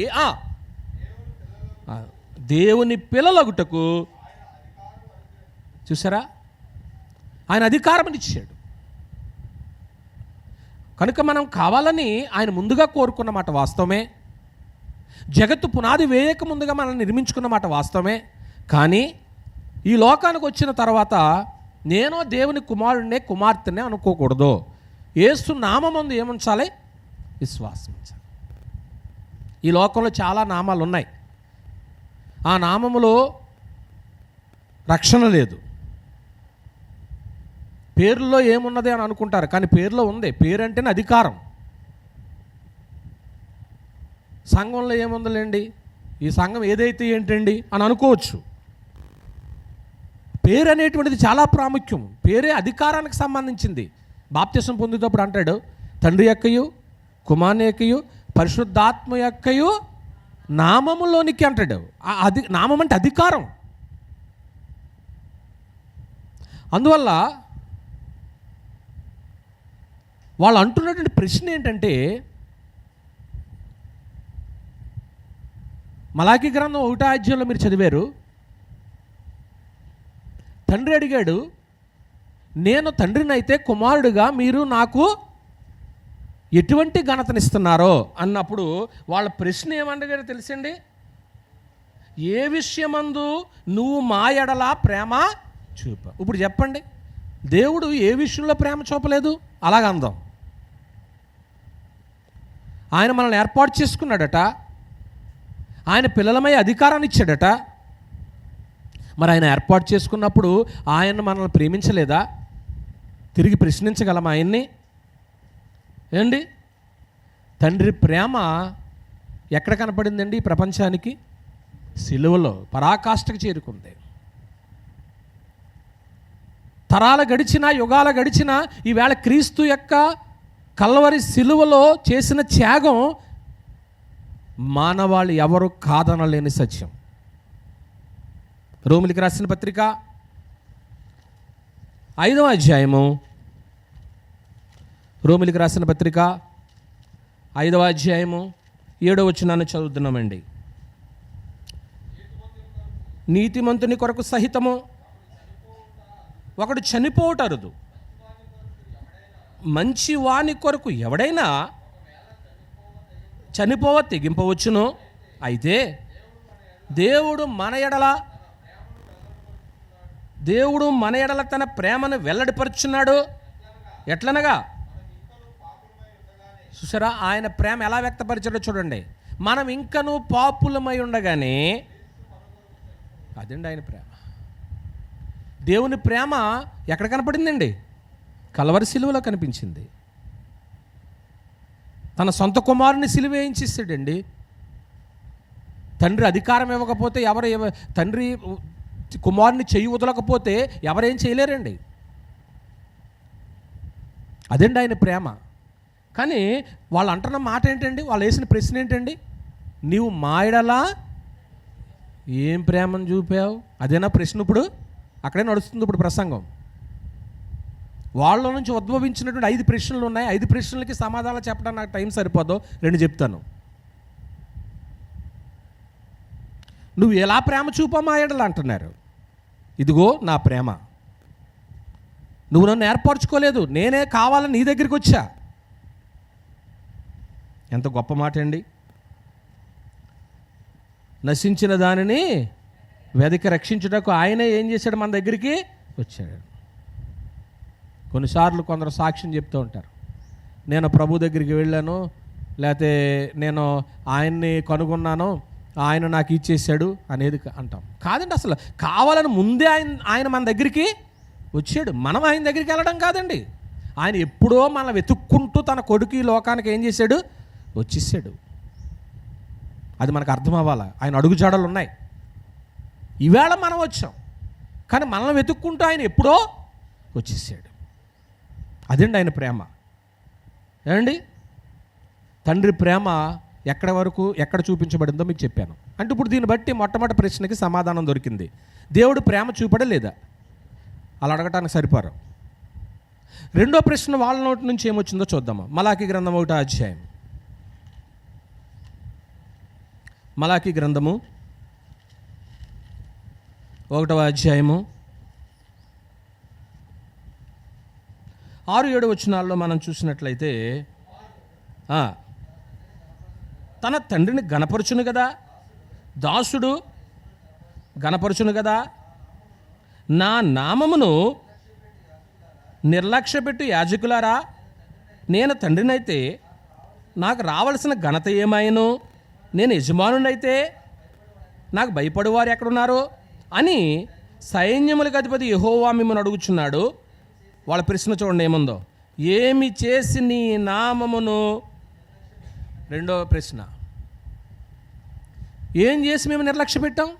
దేవుని పిల్లలగుటకు చూసారా, ఆయన అధికారం ఇచ్చాడు. కనుక మనం కావాలని ఆయన ముందుగా కోరుకున్నమాట వాస్తవమే. జగత్తు పునాది వేయక ముందుగా మనం నిర్మించుకున్నమాట వాస్తవమే. కానీ ఈ లోకానికి వచ్చిన తర్వాత నేను దేవుని కుమారుడినే కుమార్తెనే అనుకోకూడదు. యేసు నామమందు ఏముంచాలి? విశ్వాసం ఉంచాలి. ఈ లోకంలో చాలా నామాలు ఉన్నాయి. ఆ నామములో రక్షణ లేదు. పేరులో ఏమున్నది అని అనుకుంటారు, కానీ పేరులో ఉంది. పేరు అంటేనే అధికారం. సంఘంలో ఏముందిలేండి, ఈ సంఘం ఏదైతే ఏంటండి అని అనుకోవచ్చు. పేరు అనేటువంటిది చాలా ప్రాముఖ్యం. పేరే అధికారానికి సంబంధించింది. బాప్తిసం పొందేటప్పుడు అంటాడు, తండ్రి యొక్కయు కుమారుని యొక్కయు పరిశుద్ధాత్మ యొక్కయు నామములోనికి అంటాడు. నామం అంటే అధికారం. అందువల్ల వాళ్ళు అంటున్నటువంటి ప్రశ్న ఏంటంటే, మలాకీ గ్రంథం 1వ అధ్యాయంలో మీరు చదివారు, తండ్రి అడిగాడు, నేను తండ్రినైతే కుమారుడిగా మీరు నాకు ఎటువంటి ఘనతనిస్తున్నారో అన్నప్పుడు వాళ్ళ ప్రశ్న ఏమడిగారో తెలుసండి? ఏ విషయమందు నువ్వు మా ఎడల ప్రేమ చూప. ఇప్పుడు చెప్పండి, దేవుడు ఏ విషయంలో ప్రేమ చూపలేదు? అలాగ అందాం. ఆయన మనల్ని ఏర్పాటు చేసుకున్నాడట, ఆయన పిల్లలమై అధికారాన్ని ఇచ్చాడట. మరి ఆయన ఏర్పాటు చేసుకున్నప్పుడు ఆయన మనల్ని ప్రేమించలేదా? తిరిగి ప్రశ్నించగలమా ఆయన్ని? ఏండి, తండ్రి ప్రేమ ఎక్కడ కనపడిందండి ఈ ప్రపంచానికి? సిలువలో పరాకాష్ఠకు చేరుకుంది. తరాలు గడిచినా యుగాల గడిచినా ఈవేళ క్రీస్తు యొక్క కల్వరి సిలువలో చేసిన త్యాగం మానవాళి ఎవరు కాదనలేని సత్యం. రోమిలికి రాసిన పత్రిక 5వ అధ్యాయము, రోమిలికి రాసిన పత్రిక 5వ అధ్యాయము 7వ వచనాన్ని చదువుతున్నామండి. నీతిమంతుని కొరకు సహితము ఒకడు చనిపోవటరుదు, మంచి వాని కొరకు ఎవడైనా చనిపోవ తెగింపవచ్చును. అయితే దేవుడు మన ఎడల తన ప్రేమను వెల్లడిపరుచున్నాడు. ఎట్లనగా, చూసారా, ఆయన ప్రేమ ఎలా వ్యక్తపరిచాడో చూడండి. మనం ఇంకనూ పాపులమై ఉండగానే, అదండి ఆయన ప్రేమ. దేవుని ప్రేమ ఎక్కడ కనపడిందండి? కల్వరి సిలువలో కనిపించింది. తన సొంత కుమారుని సిలువ వేయించేసాడండి. తండ్రి అధికారం ఇవ్వకపోతే తండ్రి కుమారుని చెయ్యి వదలకపోతే ఎవరేం చేయలేరండి. అదండి ఆయన ప్రేమ. కానీ వాళ్ళు అంటున్న మాట ఏంటండి? వాళ్ళు వేసిన ప్రశ్న ఏంటండి? నీవు మాయడలా ఏం ప్రేమను చూపావు? అదేనా ప్రశ్న? ఇప్పుడు అక్కడే నడుస్తుంది ఇప్పుడు ప్రసంగం. వాళ్ళ నుంచి ఉద్భవించినటువంటి 5 ప్రశ్నలు ఉన్నాయి. 5 ప్రశ్నలకి సమాధానాలు చెప్పడానికి నాకు టైం సరిపోదు, 2 చెప్తాను. నువ్వు ఎలా ప్రేమ చూపమా ఎడలా అంటున్నారు. ఇదిగో నా ప్రేమ, నువ్వు నన్ను ఏర్పరచుకోలేదు, నేనే కావాలని నీ దగ్గరికి వచ్చా. ఎంత గొప్ప మాట అండి. నశించిన దానిని వెదకి రక్షించుటకు ఆయనే ఏం చేశాడు? మన దగ్గరికి వచ్చాడు. కొన్నిసార్లు కొందరు సాక్ష్యం చెప్తూ ఉంటారు, నేను ప్రభు దగ్గరికి వెళ్ళాను, లేకపోతే నేను ఆయన్ని కనుగొన్నాను, ఆయన నాకు ఇచ్చేసాడు అనేది అంటాం. కాదండి, అసలు కావాలని ముందే ఆయన మన దగ్గరికి వచ్చాడు. మనం ఆయన దగ్గరికి వెళ్ళడం కాదండి. ఆయన ఎప్పుడో మనం వెతుక్కుంటూ తన కొడుకు ఈ లోకానికి ఏం చేశాడు? వచ్చేసాడు. అది మనకు అర్థం అవ్వాలి. ఆయన అడుగుజాడలు ఉన్నాయి. ఈవేళ మనం వచ్చాం, కానీ మనల్ని వెతుక్కుంటూ ఆయన ఎప్పుడో వచ్చేసాడు. అదండి ఆయన ప్రేమ. ఏమండి, తండ్రి ప్రేమ ఎక్కడ చూపించబడిందో మీకు చెప్పాను. అంటే ఇప్పుడు దీన్ని బట్టి మొట్టమొదటి ప్రశ్నకి సమాధానం దొరికింది. దేవుడు ప్రేమ చూపడలేదా? అలా అడగటానికి సరిపోరు. రెండో ప్రశ్న వాళ్ళ నోటి నుంచి ఏమొచ్చిందో చూద్దాము. మలాకీ గ్రంథం 1వ అధ్యాయం. మలాకీ గ్రంథము 1వ అధ్యాయము 6-7 వచనాల్లో మనం చూసినట్లయితే తన తండ్రిని గణపరచును కదా, దాసుడు గణపరచును కదా, నా నామమును నిర్లక్ష్యపెట్టి యాజకులారా, నేను తండ్రినైతే నాకు రావలసిన ఘనత ఏమాయను, నేను యజమానునైతే నాకు భయపడేవారు ఎక్కడున్నారు అని సైన్యములకు అధిపతి యెహోవా మిమ్మల్ని అడుగుచున్నాడు. వాళ్ళ ప్రశ్న చూడండి ఏముందో. ఏమి చేసి నీ నామమును, రెండో ప్రశ్న, ఏం చేసి మేము నిర్లక్ష్య పెట్టాం?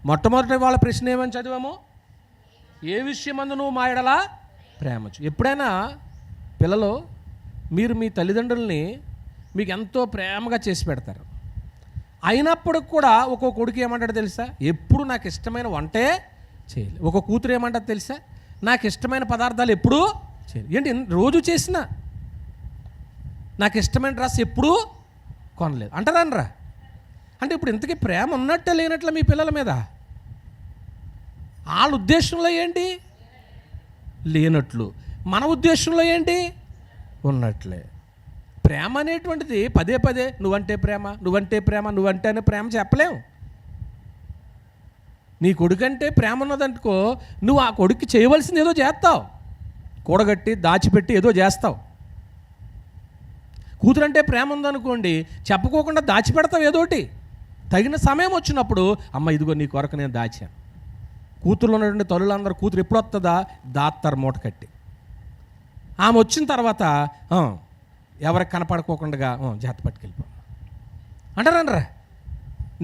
మొట్టమొదటి వాళ్ళ ప్రశ్న ఏమని చదివాము? ఏ విషయమందు నువ్వు మా యెడల ప్రేమచు. ఎప్పుడైనా పిల్లలు మీరు మీ తల్లిదండ్రుల్ని మీకు ఎంతో ప్రేమగా చేసి పెడతారు, అయినప్పుడు కూడా ఒక్కో కొడుకు ఏమంటాడు తెలుసా? ఎప్పుడు నాకు ఇష్టమైన వంటే చేయాలి. ఒక కూతురు ఏమంటారు తెలుసా? నాకు ఇష్టమైన పదార్థాలు ఎప్పుడూ చేయాలి. ఏంటి రోజు చేసినా నాకు ఇష్టమైన డ్రెస్ ఎప్పుడూ కొనలేదు అంటారనరా? అంటే ఇప్పుడు ఇంతకీ ప్రేమ ఉన్నట్టే లేనట్ల మీ పిల్లల మీద? వాళ్ళ ఉద్దేశంలో ఏంటి? లేనట్లు. మన ఉద్దేశంలో ఏంటి? ఉన్నట్లే. ప్రేమ అనేటువంటిది పదే పదే నువ్వంటే ప్రేమ, నువ్వంటే ప్రేమ, నువ్వంటేనే ప్రేమ చెప్పలేము. నీ కొడుకంటే ప్రేమ ఉన్నదనుకో, నువ్వు ఆ కొడుక్కి చేయవలసింది ఏదో చేస్తావు, కూడగట్టి దాచిపెట్టి ఏదో చేస్తావు. కూతురంటే ప్రేమ ఉందనుకోండి, చెప్పుకోకుండా దాచిపెడతావు ఏదోటి. తగిన సమయం వచ్చినప్పుడు అమ్మ ఇదిగో నీ కొరకు నేను దాచాను. కూతుర్లో ఉన్నటువంటి తల్లులందరూ కూతురు ఎప్పుడు వస్తుందా? దాత్తారు మూట కట్టి. ఆమె వచ్చిన తర్వాత ఎవరికి కనపడుకోకుండా జాత పట్టుకెళ్ళిపో అంటారనరా?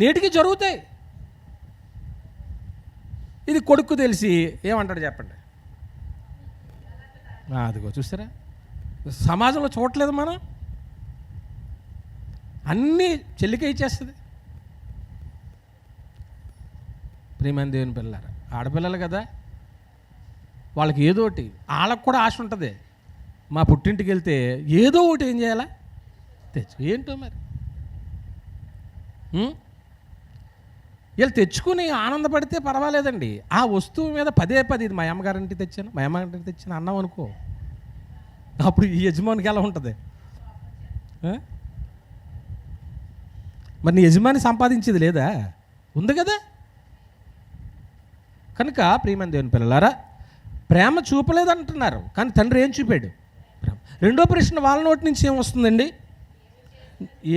నేటికి జరుగుతాయి. ఇది కొడుకు తెలిసి ఏమంటాడు చెప్పండి? అదిగో చూసారా, సమాజంలో చూడట్లేదు మనం. అన్నీ చెల్లికే ఇచ్చేస్తుంది. ప్రియమైన దేవుని పిల్లలారా, ఆడపిల్లలు కదా, వాళ్ళకి ఏదో ఒకటి, వాళ్ళకు కూడా ఆశ ఉంటుంది. మా పుట్టింటికి వెళ్తే ఏదో ఒకటి ఏం చేయాలా తెచ్చు. ఏంటో మరి వీళ్ళు తెచ్చుకుని ఆనందపడితే పర్వాలేదండి. ఆ వస్తువు మీద పదే పది ఇది మా అమ్మగారింటికి తెచ్చాను, మా అమ్మగారింటికి తెచ్చాను అన్నాం అనుకో, అప్పుడు ఈ యజమానికి ఎలా ఉంటుంది? మరి నీ యజమాని సంపాదించేది లేదా? ఉంది కదా. కనుక ప్రియమైన దేవుని పిల్లలారా, ప్రేమ చూపలేదంటున్నారు, కానీ తండ్రి ఏం చూపాడు? ప్రేమ. రెండో ప్రశ్న వాళ్ళ నోటి నుంచి ఏమొస్తుందండి?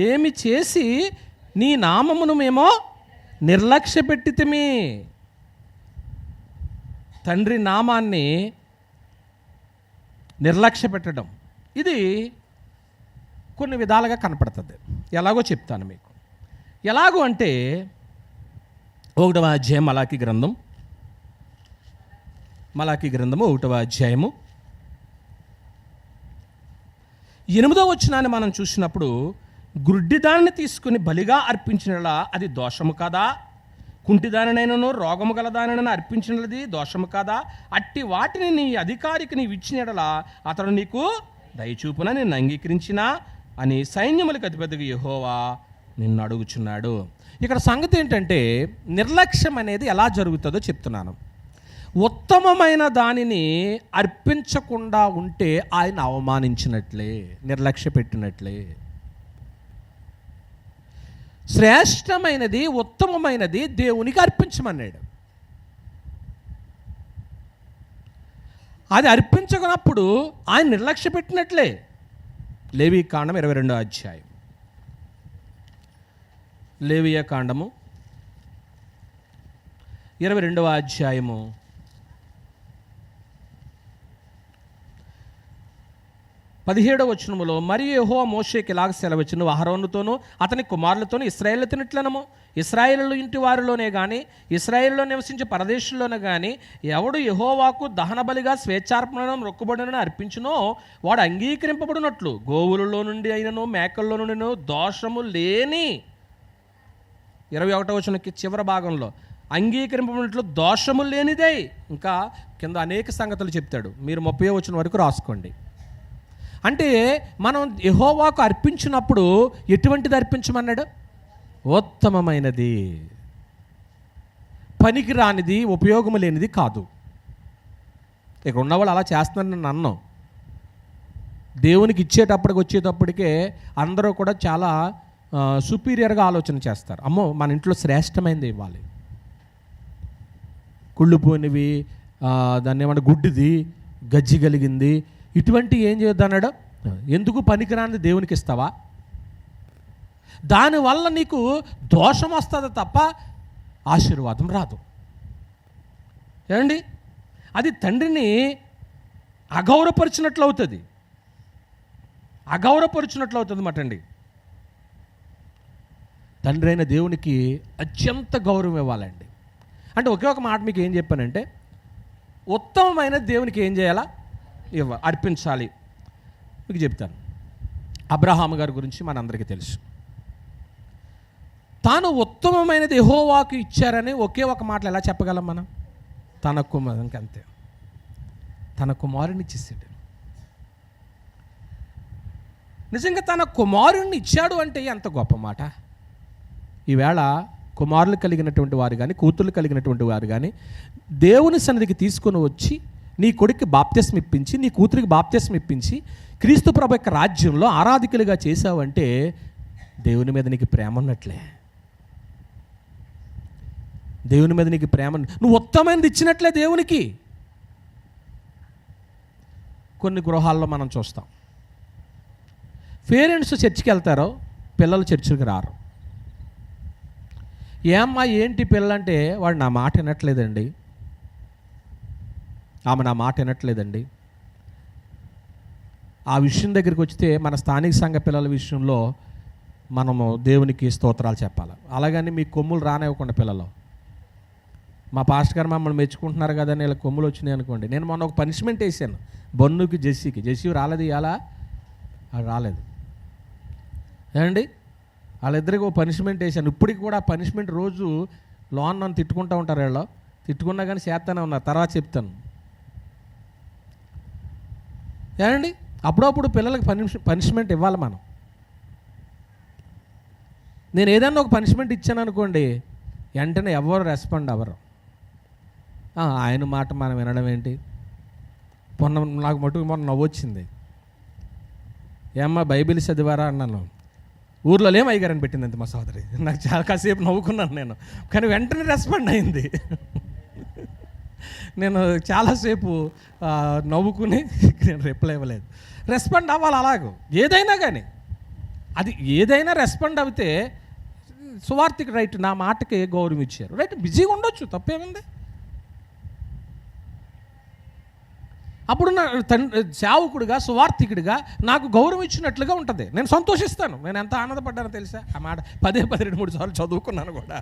ఏమి చేసి నీ నామమును మేమో నిర్లక్ష్య పెట్టితిమి. తండ్రి నామాన్ని నిర్లక్ష్య పెట్టడం ఇది కొన్ని విధాలుగా కనపడుతుంది. ఎలాగో చెప్తాను మీకు. ఎలాగో అంటే 1వ అధ్యాయం మలాకి గ్రంథము 1వ అధ్యాయము 8వ వచనాన్ని మనం చూసినప్పుడు, గుడ్డిదాన్ని తీసుకుని బలిగా అర్పించినలా అది దోషము కాదా? కుంటిదానినైనను రోగము గలదానినైనా అర్పించినది దోషము కాదా? అట్టి వాటిని నీ అధికారికి నీవు ఇచ్చినలా అతడు నీకు దయచూపున నిన్ను అంగీకరించినా అని సైన్యములకు అధిపతిగా యెహోవా నిన్ను అడుగుచున్నాడు. ఇక్కడ సంగతి ఏంటంటే, నిర్లక్ష్యం అనేది ఎలా జరుగుతుందో చెప్తున్నాను. ఉత్తమమైన దానిని అర్పించకుండా ఉంటే ఆయన అవమానించినట్లే, నిర్లక్ష్య పెట్టినట్లే. శ్రేష్టమైనది, ఉత్తమమైనది దేవునికి అర్పించమన్నాడు. అది అర్పించకున్నప్పుడు ఆయన నిర్లక్ష్య పెట్టినట్లే. లేవీకాండం 22వ అధ్యాయం. లేవియా కాండము 22వ అధ్యాయము 17వ వచనములో, మరియు యెహోవా మోషేకి ఇలాగ సెలవిచ్చెను, అహరోనుతోనూ అతని కుమారులతోనూ ఇశ్రాయేలు తినట్లనము, ఇశ్రాయేలు ఇంటి వారిలోనే కానీ ఇశ్రాయేల్లో నివసించే పరదేశంలోనే కానీ ఎవడు యెహోవాకు దహన బలిగా స్వేచ్ఛార్పణను మొక్కుబడులను అర్పించునో వాడు అంగీకరింపబడినట్లు గోవులలో నుండి అయినను మేకల్లో నుండినో దోషము లేని 21వ వచనంకి చివరి భాగంలో అంగీకరింపబడినట్లు దోషము లేనిదే. ఇంకా కింద అనేక సంగతులు చెప్తాడు, మీరు 30వ వచనం వరకు రాసుకోండి. అంటే మనం యెహోవాకు అర్పించినప్పుడు ఎటువంటిది అర్పించమన్నాడు? ఉత్తమమైనది, పనికి రానిది, ఉపయోగము లేనిది కాదు. ఇక్కడ ఉన్నవాళ్ళు అలా చేస్తున్నారని నేను అన్నాం. దేవునికి వచ్చేటప్పటికే అందరూ కూడా చాలా సుపీరియర్గా ఆలోచన చేస్తారు. అమ్మో మన ఇంట్లో శ్రేష్టమైనది ఇవ్వాలి, కుళ్ళిపోయినవి, దాన్ని ఏమన్నా గుడ్డిది, గజ్జి కలిగింది, ఇటువంటి ఏం చేయొద్దన్నాడు. ఎందుకు పనికిరానిది దేవునికి ఇస్తావా? దానివల్ల నీకు దోషం వస్తుంది తప్ప ఆశీర్వాదం రాదు. ఏమండి, అది తండ్రిని అగౌరవపరిచినట్లు అవుతుంది అన్నమాట అండి. తండ్రి అయిన దేవునికి అత్యంత గౌరవం ఇవ్వాలండి. అంటే ఒకే ఒక మాట మీకు ఏం చెప్పానంటే, ఉత్తమమైన దేవునికి ఏం చేయాలా? అర్పించాలి. మీకు చెప్తాను. అబ్రహాము గారి గురించి మనందరికీ తెలుసు. తాను ఉత్తమమైనది యెహోవాకు ఇచ్చారని ఒకే ఒక మాటలు ఎలా చెప్పగలం మనం? తన కుమారునికి, అంతే, తన కుమారుని ఇచ్చేసాడు. నిజంగా తన కుమారుణ్ణి ఇచ్చాడు అంటే ఎంత గొప్ప మాట. ఈవేళ కుమారులు కలిగినటువంటి వారు కానీ, కూతుర్లు కలిగినటువంటి వారు కానీ దేవుని సన్నిధికి తీసుకొని వచ్చి నీ కొడుక్కి బాప్తిస్మం ఇప్పించి, నీ కూతురికి బాప్తిస్మం ఇప్పించి క్రీస్తు ప్రభు యొక్క రాజ్యంలో ఆరాధికులుగా చేశావంటే దేవుని మీద నీకు ప్రేమ ఉన్నట్లే. దేవుని మీద నీకు ప్రేమ, నువ్వు ఉత్తమైనది ఇచ్చినట్లే దేవునికి. కొన్ని గృహాల్లో మనం చూస్తాం, పేరెంట్స్ చర్చికి వెళ్తారో పిల్లలు చర్చికి రారు. ఏమ్మా ఏంటి పిల్లలంటే, వాడు నా మాట వినట్లేదండి, ఆమె నా మాట వినట్లేదండి. ఆ విషయం దగ్గరికి వస్తే మన స్థానిక సంఘ పిల్లల విషయంలో మనము దేవునికి స్తోత్రాలు చెప్పాలి. అలాగని మీ కొమ్ములు రానివ్వకుండా పిల్లలు, మా పాస్టర్ గారు మమ్మల్ని మెచ్చుకుంటున్నారు కదా అని ఇలా కొమ్ములు వచ్చినాయి అనుకోండి. నేను మొన్న ఒక పనిష్మెంట్ వేసాను బన్నుకి, జెస్సీ రాలేదు. ఇవాళ అది రాలేదు ఏమండి, వాళ్ళిద్దరికి ఒక పనిష్మెంట్ వేసాను. ఇప్పటికి కూడా ఆ పనిష్మెంట్ రోజు లోన్ నన్ను తిట్టుకుంటూ ఉంటారు. వీళ్ళు తిట్టుకున్నా కానీ చేస్తానే ఉన్నారు, తర్వాత చెప్తాను. ఏమండి, అప్పుడప్పుడు పిల్లలకి పనిష్మెంట్ ఇవ్వాలి మనం. నేను ఏదైనా ఒక పనిష్మెంట్ ఇచ్చాను అనుకోండి, వెంటనే ఎవరు రెస్పాండ్ అవ్వరు. ఆయన మాట మనం వినడం ఏంటి? నాకు మొన్న నవ్వొచ్చింది. ఏమ్మా బైబిల్ చదివారా అన్నాను. ఊర్లో లేం అయ్యగారని పెట్టింది అంత మా సోదరి. నాకు చాలా కాసేపు నవ్వుకున్నాను నేను, కానీ వెంటనే రెస్పాండ్ అయింది. నేను చాలాసేపు నవ్వుకుని నేను రిప్లై ఇవ్వలేదు. రెస్పాండ్ అవ్వాలి అలాగూ, ఏదైనా కానీ. అది ఏదైనా రెస్పాండ్ అయితే సువార్థికి రైట్, నా మాటకి గౌరవం ఇచ్చారు రైట్, బిజీగా ఉండొచ్చు, తప్పేముంది. అప్పుడు నా సేవకుడిగా, సువార్థికుడిగా నాకు గౌరవం ఇచ్చినట్లుగా ఉంటుంది. నేను సంతోషిస్తాను. నేను ఎంత ఆనందపడ్డానో తెలుసా? ఆ మాట 2-3 సార్లు చదువుకున్నాను కూడా.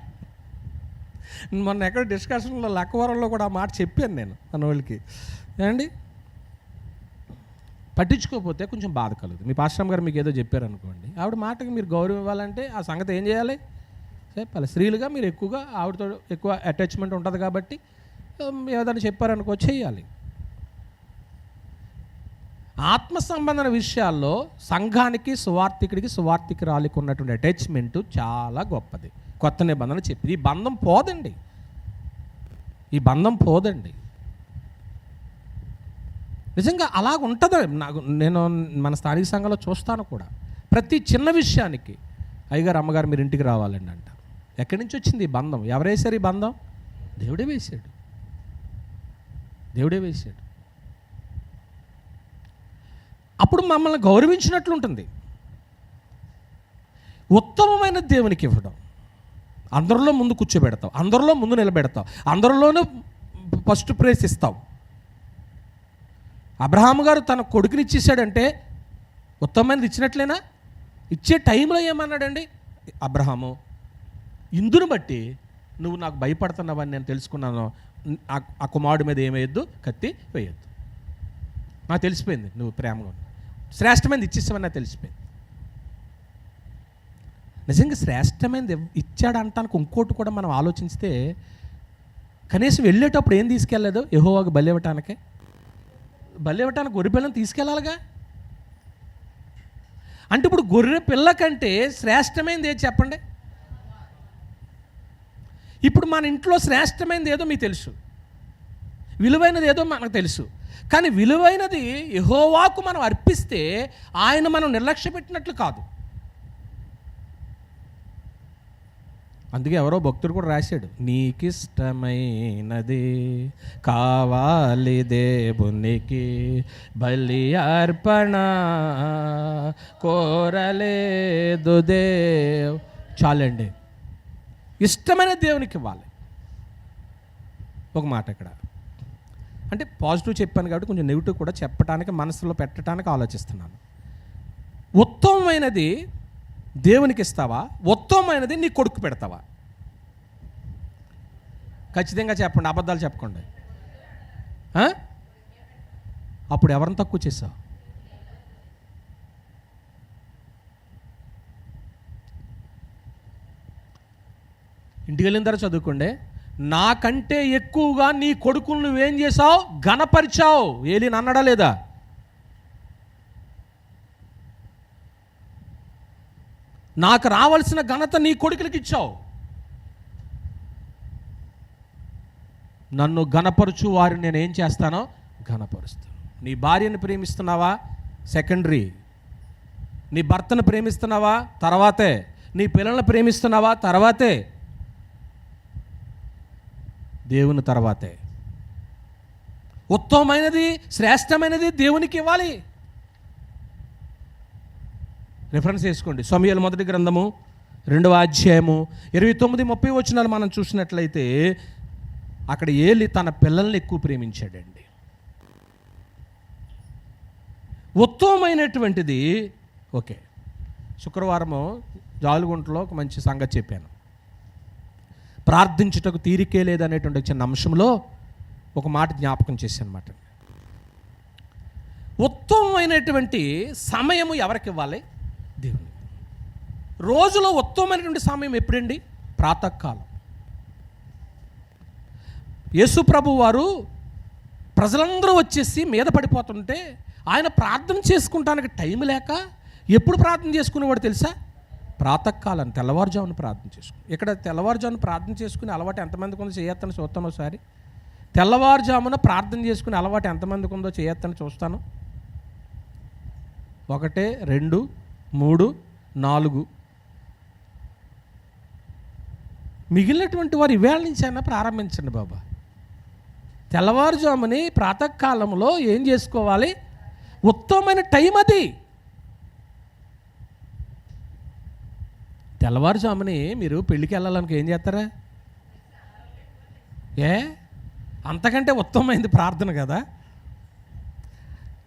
మొన్న ఎక్కడ డిస్కషన్లో లక్కవరంలో కూడా ఆ మాట చెప్పాను నేను మన వాళ్ళకి. ఏమండి, పట్టించుకోకపోతే కొంచెం బాధ కలుగుతుంది. మీ పాస్టర్ గారు మీకు ఏదో చెప్పారనుకోండి, ఆవిడ మాటకి మీరు గౌరవం ఇవ్వాలంటే ఆ సంగతి ఏం చేయాలి చెప్పాలి. స్త్రీలుగా మీరు ఎక్కువగా ఆవిడతో ఎక్కువ అటాచ్మెంట్ ఉంటుంది కాబట్టి ఏదైనా చెప్పారనుకో చెయ్యాలి. ఆత్మ సంబంధమైన విషయాల్లో సంఘానికి, సువార్థికురాలికి ఉన్నటువంటి అటాచ్మెంటు చాలా గొప్పది. కొత్త నిబంధన చెప్పింది. ఈ బంధం పోదండి. నిజంగా అలాగ ఉంటుంది. నేను మన స్థానిక సంఘంలో చూస్తాను కూడా. ప్రతి చిన్న విషయానికి అయ్యగారు, అమ్మగారు మీరు ఇంటికి రావాలండి అంట. ఎక్కడి నుంచి వచ్చింది ఈ బంధం? ఎవరేసారు ఈ బంధం? దేవుడే వేశాడు. అప్పుడు మమ్మల్ని గౌరవించినట్లుంటుంది. ఉత్తమమైన దేవునికి ఇవ్వడం, అందరిలో ముందు కూర్చోబెడతావు, అందరిలో ముందు నిలబెడతావు, అందరిలోనూ ఫస్ట్ ప్రైజ్ ఇస్తావు. అబ్రహాము గారు తన కొడుకుని ఇచ్చేసాడంటే ఉత్తమమైనది ఇచ్చినట్లేనా? ఇచ్చే టైంలో ఏమన్నాడండి అబ్రహాము, ఇందును బట్టి నువ్వు నాకు భయపడుతున్నావని నేను తెలుసుకున్నాను, ఆ కుమారుడి మీద ఏమేయద్దు, కత్తి వేయద్దు. నాకు తెలిసిపోయింది నువ్వు ప్రేమగా శ్రేష్టమైనది ఇచ్చేసావని నాకు తెలిసిపోయింది. నిజంగా శ్రేష్టమైనది ఇచ్చాడంటానికి ఇంకోటి కూడా మనం ఆలోచిస్తే, కనీసం వెళ్ళేటప్పుడు ఏం తీసుకెళ్ళలేదు యెహోవాకు బలి ఇవ్వటానికి గొర్రె పిల్లని తీసుకెళ్ళాలిగా. అంటే ఇప్పుడు గొర్రె పిల్ల కంటే శ్రేష్టమైనది ఏది చెప్పండి? ఇప్పుడు మన ఇంట్లో శ్రేష్టమైనది ఏదో మీకు తెలుసు. విలువైనది ఏదో మనకు తెలుసు, కానీ విలువైనది యెహోవాకు మనం అర్పిస్తే ఆయన మనం నిర్లక్ష్య పెట్టినట్లు కాదు. అందుకే ఎవరో భక్తుడు కూడా రాశాడు, నీకిష్టమైనది కావాలి దేవునికి, బలి అర్పణ కోరలేదు దేవ్. చాలండి, ఇష్టమైన దేవునికి ఇవ్వాలి. ఒక మాట ఇక్కడ అంటే పాజిటివ్ చెప్పాను కాబట్టి కొంచెం నెగిటివ్ కూడా చెప్పడానికి, మనసులో పెట్టడానికి ఆలోచిస్తున్నాను. ఉత్తమమైనది దేవునికి ఇస్తావా, ఉత్తమమైనది నీ కొడుకు పెడతావా? ఖచ్చితంగా చెప్పండి, అబద్ధాలు చెప్పకండి. అప్పుడు ఎవరిని తక్కువ చేసావు? ఇంటికి వెళ్ళిన తర్వాత చదువుకోండి. నాకంటే ఎక్కువగా నీ కొడుకును నువ్వేం చేసావు? ఘనపరిచావు. ఏలీని అన్నాడా లేదా? నాకు రావాల్సిన ఘనత నీ కొడుకులకి ఇచ్చావు. నన్ను ఘనపరచు వారిని నేను ఏం చేస్తానో ఘనపరుస్తాను. నీ భార్యను ప్రేమిస్తున్నావా? సెకండరీ. నీ భర్తను ప్రేమిస్తున్నావా? తర్వాతే. నీ పిల్లలను ప్రేమిస్తున్నావా? తర్వాతే. దేవుని తర్వాతే. ఉత్తమమైనది, శ్రేష్టమైనది దేవునికి ఇవ్వాలి. రిఫరెన్స్ చేసుకోండి. సమూయేలు మొదటి గ్రంథము 2వ అధ్యాయము 29-30 వచనాలు మనం చూసినట్లయితే అక్కడ ఏలి తన పిల్లల్ని ఎక్కువ ప్రేమించాడండి. ఉత్తమమైనటువంటిది. ఓకే, శుక్రవారము జాలుగుంటలో ఒక మంచి సంగతి చెప్పాను. ప్రార్థించుటకు తీరికే లేదనేటువంటి చిన్న అంశంలో ఒక మాట జ్ఞాపకం చేశాను అన్నమాట. ఉత్తమమైనటువంటి సమయము ఎవరికి ఇవ్వాలి? దేవుని. రోజులో ఉత్తమమైనటువంటి సమయం ఎప్పుడండి? ప్రాతకాలం. యేసు ప్రభు వారు ప్రజలందరూ వచ్చేసి మీద పడిపోతుంటే ఆయన ప్రార్థన చేసుకుంటానికి టైం లేక ఎప్పుడు ప్రార్థన చేసుకునేవాడు తెలుసా? ప్రాతకాలం, తెల్లవారుజామున ప్రార్థన చేసుకుని. ఇక్కడ తెల్లవారుజామున ప్రార్థన చేసుకునే అలవాటు ఎంతమందికి ఉందో చేయొత్తని చూస్తాను ఒకసారి. తెల్లవారుజామున ప్రార్థన చేసుకునే అలవాటు ఎంతమందికి ఉందో చేయొత్తని చూస్తాను. 1, 2, 3, 4. మిగిలినటువంటి వారు ఈవేళ నుంచి అయినా ప్రారంభించండి బాబా. తెల్లవారుజాముని ప్రాతకాలంలో ఏం చేసుకోవాలి? ఉత్తమమైన టైం అది. తెల్లవారుజాముని మీరు పెళ్ళికి వెళ్ళాలనుకో ఏం చేస్తారా? అంతకంటే ఉత్తమమైనది ప్రార్థన కదా.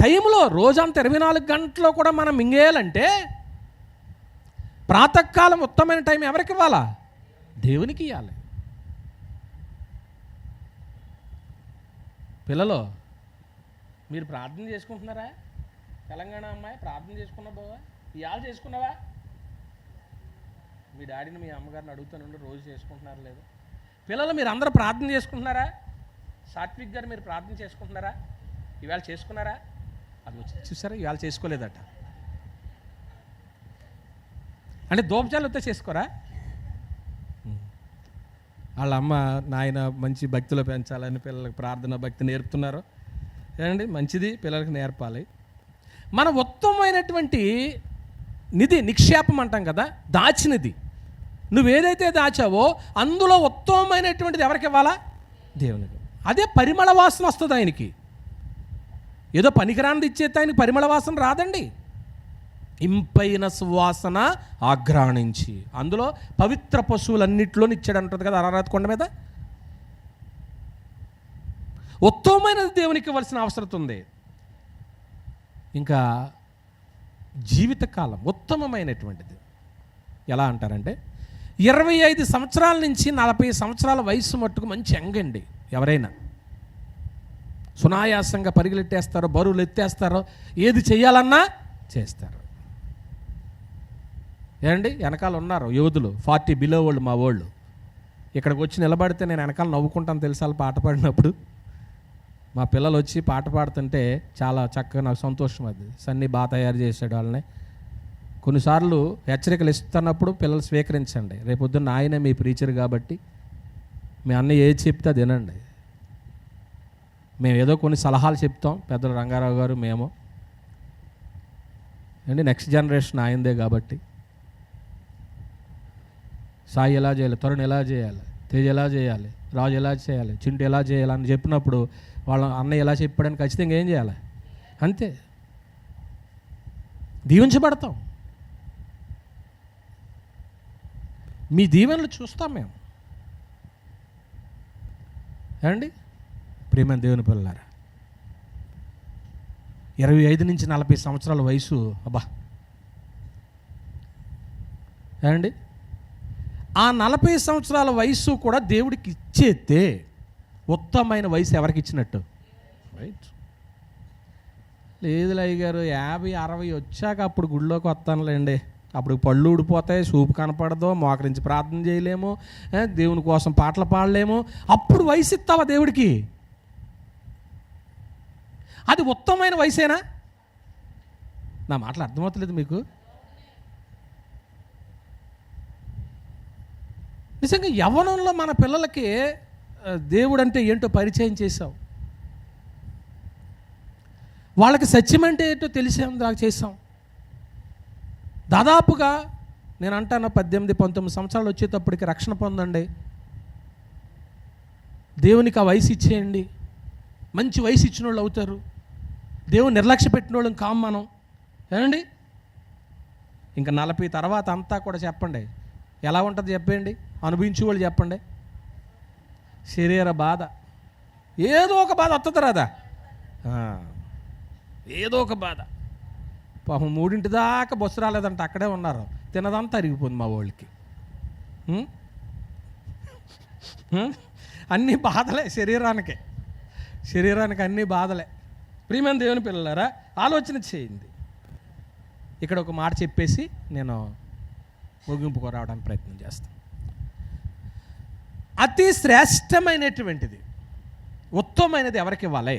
టైంలో రోజంతా 24 గంటల్లో కూడా మనం మింగేయాలంటే ప్రాతకాలం ఉత్తమమైన టైం ఎవరికి ఇవ్వాలా? దేవునికి ఇవ్వాలి. పిల్లలు మీరు ప్రార్థన చేసుకుంటున్నారా? తెలంగాణ అమ్మాయి ప్రార్థన చేసుకున్నా బావా? ఇవాళ చేసుకున్నావా? మీ డాడీని మీ అమ్మగారిని అడుగుతాను, రోజు చేసుకుంటున్నారా లేదు? పిల్లలు మీరు అందరూ ప్రార్థన చేసుకుంటున్నారా? సాత్విక్ గారు మీరు ప్రార్థన చేసుకుంటున్నారా? ఇవాళ చేసుకున్నారా? అది వచ్చి చూసారా, ఇవాళ చేసుకోలేదట. అంటే దోపచాలతో చేసుకోరా? వాళ్ళ అమ్మ నాయన మంచి భక్తిలో పెంచాలని పిల్లలకు ప్రార్థన భక్తి నేర్పుతున్నారు. ఏమండి, మంచిది, పిల్లలకు నేర్పాలి. మన ఉత్తమమైనటువంటి నిధి, నిక్షేపం అంటాం కదా, దాచినది. నువ్వేదైతే దాచావో అందులో ఉత్తమమైనటువంటిది ఎవరికి ఇవ్వాలా? దేవునికి. అదే పరిమళ వాసన వస్తుంది ఆయనకి. ఏదో పనికిరానిది ఇచ్చేస్తే ఆయనకి పరిమళ వాసన రాదండి. ఇంపైన సువాసన ఆఘ్రాణించి, అందులో పవిత్ర పశువులన్నింటిలోని ఇచ్చాడు అంటుంది కదా అరారాత్ కొండ మీద. ఉత్తమమైనది దేవునికి ఇవ్వాల్సిన అవసరం ఉంది. ఇంకా జీవితకాలం ఉత్తమమైనటువంటిది ఎలా అంటారంటే 25 సంవత్సరాల నుంచి 40 సంవత్సరాల వయసు మట్టుకు మంచి యంగండి. ఎవరైనా సునాయాసంగా పరిగెలెట్టేస్తారో, బరువులు ఎత్తేస్తారో, ఏది చెయ్యాలన్నా చేస్తారు. ఏమండి, వెనకాల ఉన్నారు యోధులు 40 బిలో వాళ్ళు, మా వాళ్ళు. ఇక్కడికి వచ్చి నిలబడితే నేను వెనకాల నవ్వుకుంటాను తెలుసా. వాళ్ళు పాట పాడినప్పుడు మా పిల్లలు వచ్చి పాట పాడుతుంటే చాలా చక్కగా నాకు సంతోషం. అది సన్నీ బాగా తయారు చేశాడు వాళ్ళని. కొన్నిసార్లు హెచ్చరికలు ఇస్తున్నప్పుడు పిల్లలు స్వీకరించండి. రేపొద్దున్న ఆయనే మీ ప్రీచర్ కాబట్టి మీ అన్న ఏది చెప్తే అది వినండి. మేము ఏదో కొన్ని సలహాలు చెప్తాం, పెద్దలు రంగారావు గారు మేము అండి. నెక్స్ట్ జనరేషన్ ఆయనదే కాబట్టి సాయి ఎలా చేయాలి, తరుణ్ ఎలా చేయాలి, తేజ్ ఎలా చేయాలి, రాజు ఎలా చేయాలి, చింటు ఎలా చేయాలి అని చెప్పినప్పుడు వాళ్ళ అన్నయ్య ఎలా చెప్పాడని ఖచ్చితంగా ఏం చేయాలి, అంతే దీవించబడతాం. మీ దీవెనలు చూస్తాం మేము ఏమండి. ప్రియమైన దేవుని పిల్లలారా, 25 నుంచి 40 సంవత్సరాల వయసు, అబ్బా ఏమండి, ఆ 40 సంవత్సరాల వయసు కూడా దేవుడికి ఇచ్చేస్తే ఉత్తమమైన వయసు ఎవరికి ఇచ్చినట్టు? రైట్. లేదు అయ్య గారు 50, 60 వచ్చాక అప్పుడు గుడిలోకి వస్తానులేండి, అప్పుడు పళ్ళు ఊడిపోతాయి, చూపు కనపడదు, మోకరించి ప్రార్థన చేయలేము, దేవుని కోసం పాటలు పాడలేము, అప్పుడు వయసు ఇస్తావా దేవుడికి? అది ఉత్తమమైన వయసేనా? నా మాటలు అర్థమవుతలేదు మీకు? నిజంగా యవ్వనంలో మన పిల్లలకి దేవుడు అంటే ఏంటో పరిచయం చేసాం, వాళ్ళకి సత్యం అంటే ఏంటో తెలిసాం, దాకా చేసాం. దాదాపుగా నేను అంటాను 18, 19 సంవత్సరాలు వచ్చేటప్పటికి రక్షణ పొందండి, దేవునికి ఆ వయసు ఇచ్చేయండి, మంచి వయసు ఇచ్చిన వాళ్ళు అవుతారు. దేవుని నిర్లక్ష్య పెట్టిన వాళ్ళం కాం మనం ఏమండి. ఇంకా 40 తర్వాత అంతా కూడా చెప్పండి ఎలా ఉంటుంది చెప్పండి, అనుభవించే వాళ్ళు చెప్పండి. శరీర బాధ, ఏదో ఒక బాధ వస్తుంది రాదా, ఏదో ఒక బాధ. పాపం 3 దాకా బస్సు రాలేదంటే అక్కడే ఉన్నారు, తినదంతా అరిగిపోయింది మా వాళ్ళకి. అన్నీ బాధలే శరీరానికి అన్నీ బాధలే. ప్రియమైన దేవుని పిల్లలారా, ఆలోచన చేయండి. ఇక్కడ ఒక మాట చెప్పేసి నేను ముగింపుకు రావడానికి ప్రయత్నం చేస్తాను. అతి శ్రేష్టమైనటువంటిది, ఉత్తమమైనది ఎవరికి ఇవ్వాలి?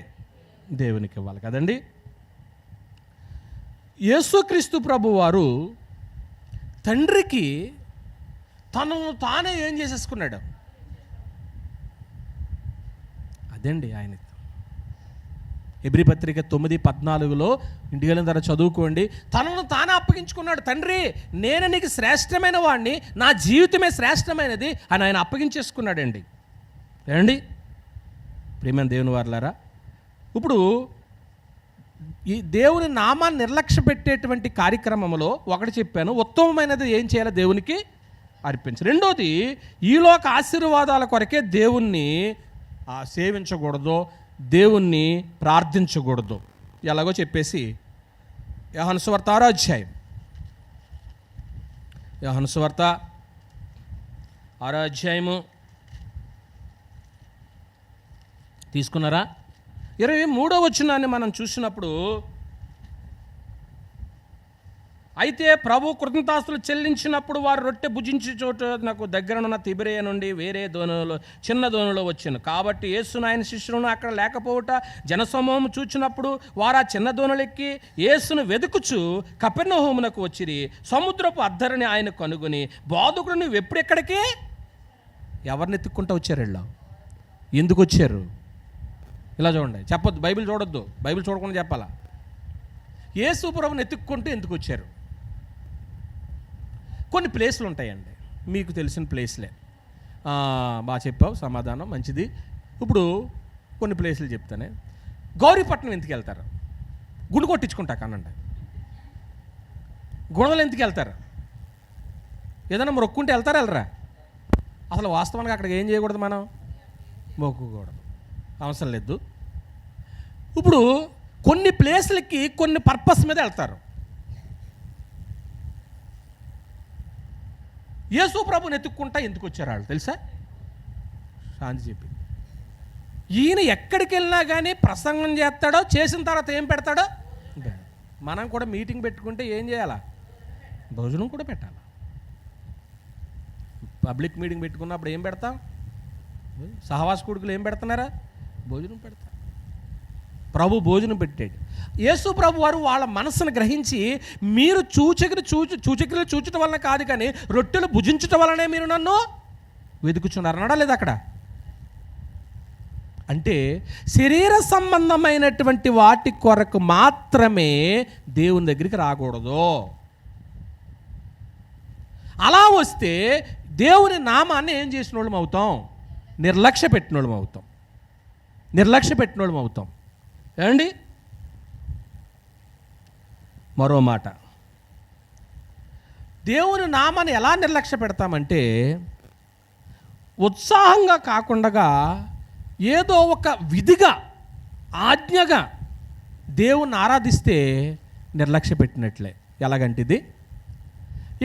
దేవునికి ఇవ్వాలి కదండి. యేసుక్రీస్తు ప్రభు వారు తండ్రికి తనను తానే ఏం చేసేసుకున్నాడు? అదండి ఆయన. హెబ్రీ పత్రిక 9:14 ఇంటికి వెళ్ళిన తర్వాత చదువుకోండి. తనను తానే అప్పగించుకున్నాడు. తండ్రి, నేను నీకు శ్రేష్టమైన వాడిని, నా జీవితమే శ్రేష్టమైనది అని ఆయన అప్పగించేసుకున్నాడండి. ఏమండి ప్రియమైన దేవుని వారలారా, ఇప్పుడు ఈ దేవుని నామాన్ని నిర్లక్ష్య పెట్టేటువంటి కార్యక్రమంలో ఒకటి చెప్పాను, ఉత్తమమైనది ఏం చేయాలో దేవునికి అర్పించు. రెండోది, ఈలోక ఆశీర్వాదాల కొరకే దేవుణ్ణి సేవించకూడదు, దేవుణ్ణి ప్రార్థించకూడదు. ఎలాగో చెప్పేసి యోహాను సువార్త 6వ అధ్యాయం, యోహాను సువార్త 6వ అధ్యాయము తీసుకున్నారా? 23వ వచనాన్ని మనం చూసినప్పుడు, అయితే ప్రభు కృతజ్ఞతాస్తులు చెల్లించినప్పుడు వారు రొట్టె భుజించే చోట నాకు దగ్గరనున్న తిబిరేయ నుండి వేరే దోణిలో చిన్న దోణిలో వచ్చాను. కాబట్టి యేసు ఆయన శిష్యులను అక్కడ లేకపోవట జనసమూహం చూచినప్పుడు వారు ఆ చిన్న దోణులెక్కి యేసును వెతుకుచు కపెర్నహూమునకు వచ్చిరి. సముద్రపు అద్దరిని ఆయన కనుగొని, బోధకుడు నువ్వు ఎప్పుడెక్కడికి? ఎవరిని ఎత్తుక్కుంటూ వచ్చారు వీళ్ళు? ఎందుకు వచ్చారు? ఇలా చూడండి, చెప్పొద్దు, బైబిల్ చూడొద్దు, బైబిల్ చూడకుండా చెప్పాలా. యేసు ప్రభువుని ఎత్తుక్కుంటూ ఎందుకు వచ్చారు? కొన్ని ప్లేసులు ఉంటాయండి, మీకు తెలిసిన ప్లేస్లే. బాగా చెప్పావు, సమాధానం మంచిది. ఇప్పుడు కొన్ని ప్లేసులు చెప్తానే. గౌరీపట్నం ఎందుకు వెళ్తారు? గుడి కొట్టించుకుంటా కానండి. గుణదలు ఎందుకు వెళ్తారు? ఏదైనా మొక్కుంటే వెళ్తారా వెళ్ళరా? అసలు వాస్తవానికి అక్కడికి ఏం చేయకూడదు, మనం మొక్కుకూడదు, అవసరం లేదు. ఇప్పుడు కొన్ని ప్లేసులకి కొన్ని పర్పస్ మీద వెళ్తారు. యేసు ప్రభుని ఎత్తుక్కుంటా ఎందుకు వచ్చారు వాళ్ళు తెలుసా? శాంతి చెప్పి, ఈయన ఎక్కడికి వెళ్ళినా కానీ ప్రసంగం చేస్తాడో, చేసిన తర్వాత ఏం పెడతాడో. మనం కూడా మీటింగ్ పెట్టుకుంటే ఏం చేయాలా? భోజనం కూడా పెట్టాలి. పబ్లిక్ మీటింగ్ పెట్టుకున్నప్పుడు ఏం పెడతాం? సహవాస కూడుకులు ఏం పెడుతున్నారా? భోజనం పెడతారు. ప్రభు భోజనం పెట్టాడు. యేసు ప్రభు వారు వాళ్ళ మనసును గ్రహించి, మీరు సూచక్రియలు చూచటం వలన కాదు కానీ రొట్టెలు భుజించటం వలనే మీరు నన్ను వెతుకుచున్నారు అన్నాడా లేదా? అక్కడ అంటే శరీర సంబంధమైనటువంటి వాటి కొరకు మాత్రమే దేవుని దగ్గరికి రాకూడదు. అలా వస్తే దేవుని నామాన్ని ఏం చేసిన వాళ్ళం అవుతాం? నిర్లక్ష్య పెట్టిన వాళ్ళం అవుతాం. నిర్లక్ష్య పెట్టిన వాళ్ళం అవుతాం. ఏమండి? మరో మాట, దేవుని నామాన్ని ఎలా నిర్లక్ష్య పెడతామంటే, ఉత్సాహంగా కాకుండా ఏదో ఒక విధిగా, ఆజ్ఞగా దేవుణ్ణి ఆరాధిస్తే నిర్లక్ష్య పెట్టినట్లే. ఎలాగంటే ఇది,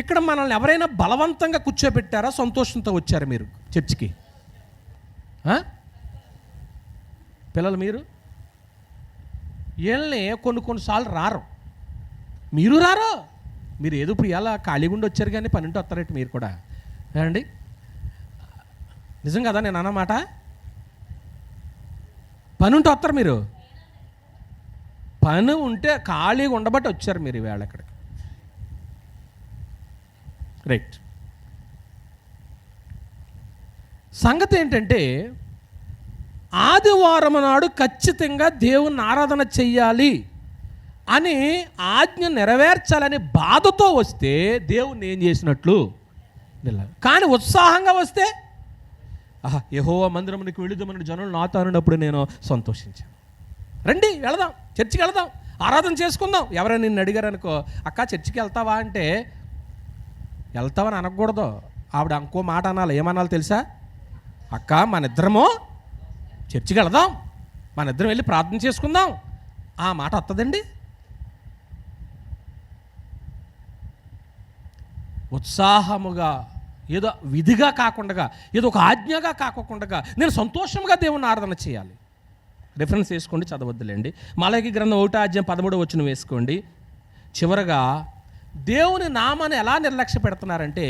ఇక్కడ మనల్ని ఎవరైనా బలవంతంగా కూర్చోబెట్టారా? సంతోషంతో వచ్చారా మీరు చర్చికి? పిల్లలు మీరు వీళ్ళని కొన్నిసార్లు రారు. మీరు రారు. మీరు ఏదో ఇప్పుడు ఇలా ఖాళీగా ఉండి వచ్చారు కానీ పనింటి వస్తారేంటి మీరు కూడా? ఏమండి? నిజం కదా నేను అన్నమాట? పని ఉంటే వస్తారు మీరు. పని ఉంటే ఖాళీగా ఉండబట్టి వచ్చారు మీరు ఈవేళ ఇక్కడికి. రైట్. సంగతి ఏంటంటే, ఆదివారం నాడు ఖచ్చితంగా దేవుని ఆరాధన చెయ్యాలి అని ఆజ్ఞ నెరవేర్చాలని బాధతో వస్తే దేవుణ్ణి ఏం చేసినట్లు? కానీ ఉత్సాహంగా వస్తే, యెహోవా మందిరమునికి వెళుదామని జనులు నాతో అన్నప్పుడు నేను సంతోషించాను. రండి వెళదాం, చర్చికి వెళదాం, ఆరాధన చేసుకుందాం. ఎవరైనా నిన్ను అడిగారనుకో, అక్క చర్చికి వెళ్తావా అంటే, వెళ్తావని అనకూడదు. ఆవిడ ఇంకో మాట అనాలి. ఏమనాలి తెలుసా? అక్క మన ఇద్దరము చర్చికి వెళదాం, మన ఇద్దరం వెళ్ళి ప్రార్థన చేసుకుందాం. ఆ మాట వస్తుందండి? ఉత్సాహముగా, ఏదో విధిగా కాకుండా, ఏదో ఒక ఆజ్ఞగా కాకుండా నేను సంతోషంగా దేవుని ఆరాధన చేయాలి. రిఫరెన్స్ వేసుకోండి, చదవద్దులేండి. మలాకి గ్రంథం 1:13 వేసుకోండి. చివరగా దేవుని నామాన్ని ఎలా నిర్లక్ష్య పెడుతున్నారంటే,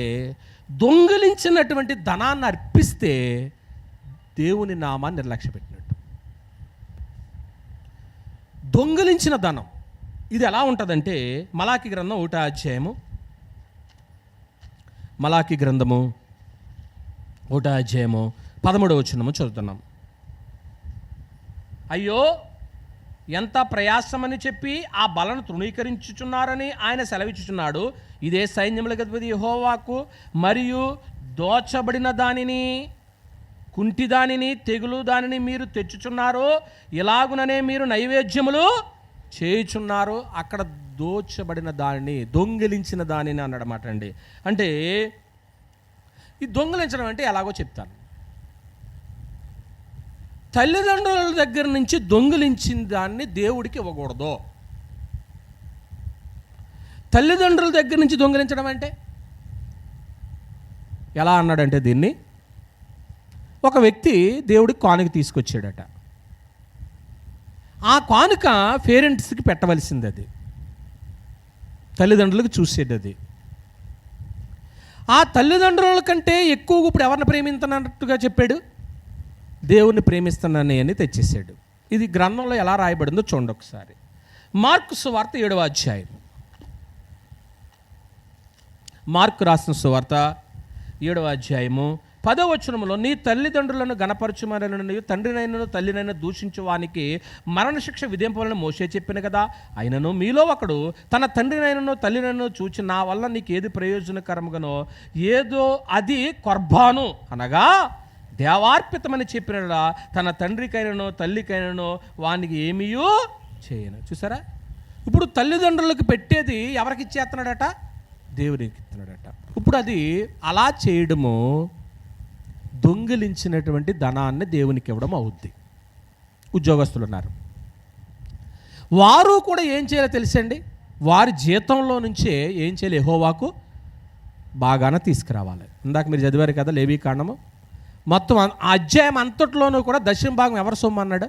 దొంగిలించినటువంటి ధనాన్ని అర్పిస్తే దేవుని నామాన్ని నిర్లక్ష్య పెట్టినట్టు. దొంగిలించిన ధనం ఇది ఎలా ఉంటుందంటే, మలాకి గ్రంథం 1 మలాకి గ్రంథము 1:13 చదువుతున్నాం. అయ్యో ఎంత ప్రయాసమని చెప్పి ఆ బలను తృణీకరించుచున్నారని ఆయన సెలవిచ్చుచున్నాడు. ఇదే సైన్యములకు అధిపతి యెహోవాకు మరియు దోచబడిన దానిని, కుంటి దానిని, తెగులు దానిని మీరు తెచ్చుచున్నారు. ఇలాగుననే మీరు నైవేద్యములు చేయుచున్నారు. అక్కడ దోచబడిన దానిని, దొంగిలించిన దానిని అన్నమాట అండి. అంటే ఈ దొంగిలించడం అంటే ఎలాగో చెప్తాను. తల్లిదండ్రుల దగ్గర నుంచి దొంగిలించిన దాన్ని దేవుడికి ఇవ్వకూడదు. తల్లిదండ్రుల దగ్గర నుంచి దొంగిలించడం అంటే ఎలా అన్నాడంటే, దీన్ని ఒక వ్యక్తి దేవుడికి కానుక తీసుకొచ్చాడట. ఆ కానుక పేరెంట్స్కి పెట్టవలసింది, అది తల్లిదండ్రులకు చూసేది. అది ఆ తల్లిదండ్రుల కంటే ఎక్కువ ఇప్పుడు ఎవరిని ప్రేమిస్తున్నట్టుగా చెప్పాడు? దేవుణ్ణి ప్రేమిస్తున్నాను అని తెచ్చేసాడు. ఇది గ్రంథంలో ఎలా రాయబడిందో చూడండి ఒకసారి. మార్కు సువార్త 7వ అధ్యాయం. మార్కు రాసిన సువార్త 7వ అధ్యాయము 10వ వచనంలో, నీ తల్లిదండ్రులను గణపరచుమని తండ్రినైనను తల్లినైనా దూషించు వానికి మరణశిక్ష విధింపవాలని మోషే చెప్పిన కదా. అయినను మీలో ఒకడు తన తండ్రినైనను తల్లినైనా చూచి నా వల్ల నీకు ఏది ప్రయోజనకరముగానో ఏదో అది కొర్బాను అనగా దేవార్పితమని చెప్పినడా తన తండ్రికైనను తల్లికైనను వానికి ఏమీయూ చేయను. చూసారా? ఇప్పుడు తల్లిదండ్రులకు పెట్టేది ఎవరికి ఇచ్చేస్తున్నాడట? దేవునికి ఇస్తున్నాడట. ఇప్పుడు అది అలా చేయడము దొంగిలించినటువంటి ధనాన్ని దేవునికి ఇవ్వడం అవుద్ది. ఉద్యోగస్తులు ఉన్నారు, వారు కూడా ఏం చేయాలో తెలుసండి? వారి జీతంలో నుంచే ఏం చేయాలి? యెహోవాకు బాగానే తీసుకురావాలి. ఇందాక మీరు చదివారు కదా లేవీ కాండము, మొత్తం అధ్యాయం అంతట్లోనూ కూడా దశమ భాగం ఎవరి సొమ్ము అన్నాడు?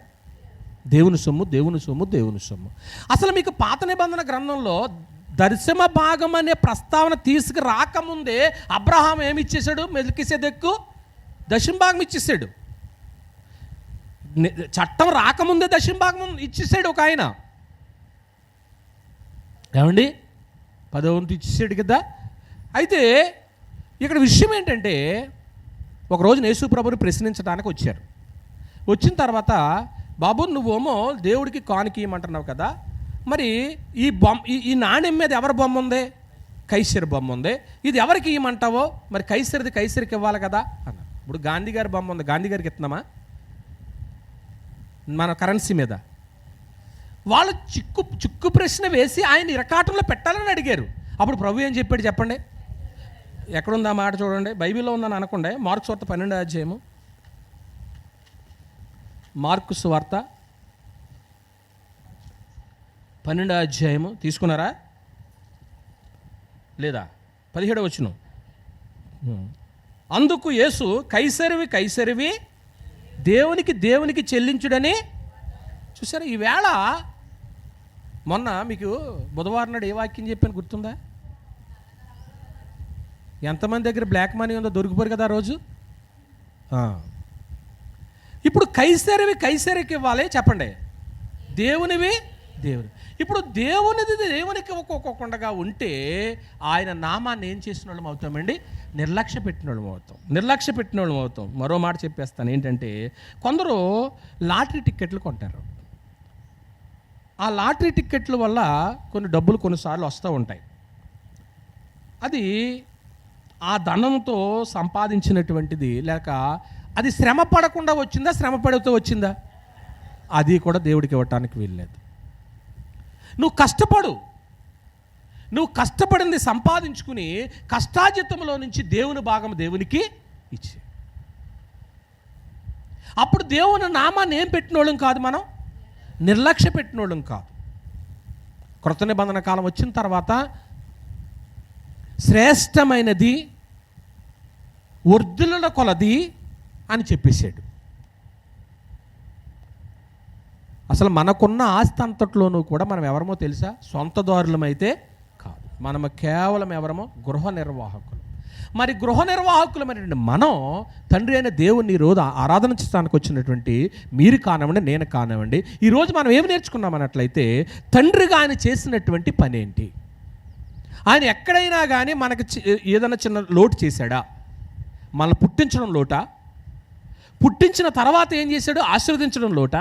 దేవుని సొమ్ము, దేవుని సొమ్ము, దేవుని సొమ్ము. అసలు మీకు పాత నిబంధన గ్రంథంలో దశమ భాగం అనే ప్రస్తావన తీసుకురాకముందే అబ్రహాం ఏమి ఇచ్చేశాడు? మెల్కీసెదెకు దశమ భాగం ఇచ్చేసాడు. చట్టం రాకముందే దశమ భాగం ఇచ్చేసాడు ఒక ఆయన. ఏమండి? 10వ వంతు ఇచ్చేసాడు కదా. అయితే ఇక్కడ విషయం ఏంటంటే, ఒకరోజు యేసు ప్రభుని ప్రశ్నించడానికి వచ్చారు. వచ్చిన తర్వాత బాబు నువ్వేమో దేవుడికి కానుక ఇవ్వమంటున్నావు కదా, మరి ఈ ఈ నాణ్యం మీద ఎవరి బొమ్మ ఉంది? కైసర్ బొమ్మ ఉంది. ఇది ఎవరికి ఇవ్వమంటావో? మరి కైసరిది కైసరికి ఇవ్వాలి కదా అన్న. ఇప్పుడు గాంధీ గారి బొమ్మ ఉంది, గాంధీ గారికి ఇస్తున్నామా మన కరెన్సీ మీద? వాళ్ళు చిక్కు ప్రశ్న వేసి ఆయన ఇరకాటంలో పెట్టాలని అడిగారు. అప్పుడు ప్రభు ఏం చెప్పాడు చెప్పండి? ఎక్కడుందా మాట చూడండి, బైబిల్లో ఉందని అనకుండా. మార్కు సువార్త 12వ అధ్యాయము, మార్కు సువార్త 12వ అధ్యాయము తీసుకున్నారా లేదా? 17వ వచనం. అందుకు యేసు కైసరివి దేవునికి చెల్లించుడని. చూసారా? ఈవేళ మొన్న మీకు బుధవారం నాడు ఏ వాక్యం చెప్పాను గుర్తుందా? ఎంతమంది దగ్గర బ్లాక్ మనీ ఉందో దొరికిపోరు కదా ఆ రోజు. ఇప్పుడు కైసరికి ఇవ్వాలి చెప్పండి, దేవునివి దేవుని. ఇప్పుడు దేవునికి ఒక్కొక్కకుండా ఉంటే ఆయన నామాన్ని ఏం చేసిన వాళ్ళం అవుతామండి? నిర్లక్ష్య పెట్టిన వాళ్ళం అవుతాం. మరో మాట చెప్పేస్తాను ఏంటంటే, కొందరు లాటరీ టిక్కెట్లు కొంటారు. ఆ లాటరీ టిక్కెట్ల వల్ల కొన్ని డబ్బులు కొన్నిసార్లు వస్తూ ఉంటాయి. అది ఆ ధనంతో సంపాదించినటువంటిది, లేక అది శ్రమ పడకుండా వచ్చిందా, శ్రమ పడుతూ వచ్చిందా? అది కూడా దేవుడికి ఇవ్వటానికి వీల్లేదు. నువ్వు కష్టపడింది సంపాదించుకుని కష్టాజితంలో నుంచి దేవుని భాగం దేవునికి ఇచ్చి, అప్పుడు దేవుని నామాన్ని ఏం పెట్టినోళ్ళం కాదు, మనం నిర్లక్ష్య పెట్టినోళ్ళం కాదు. కృత నిబంధన కాలం వచ్చిన తర్వాత శ్రేష్టమైనది వర్ధుల కొలది అని చెప్పేశాడు. అసలు మనకున్న ఆస్తి అంతట్లోనూ కూడా మనం ఎవరమో తెలుసా? సొంత దారులమైతే కాదు, మనము కేవలం ఎవరమో గృహ నిర్వాహకులు. మరి గృహ నిర్వాహకులు మరి మనం తండ్రి అయిన దేవుణ్ణి ఈరోజు ఆరాధించడానికి వచ్చినటువంటి మీరు కానివ్వండి, నేను కానివ్వండి, ఈరోజు మనం ఏమి నేర్చుకున్నాం అన్నట్లయితే, తండ్రిగా ఆయన చేసినటువంటి పని ఏంటి? ఆయన ఎక్కడైనా కానీ మనకు ఏదైనా చిన్న లోటు చేశాడా? మనల్ని పుట్టించడం లోటా? పుట్టించిన తర్వాత ఏం చేశాడు? ఆశీర్వదించడం లోటా?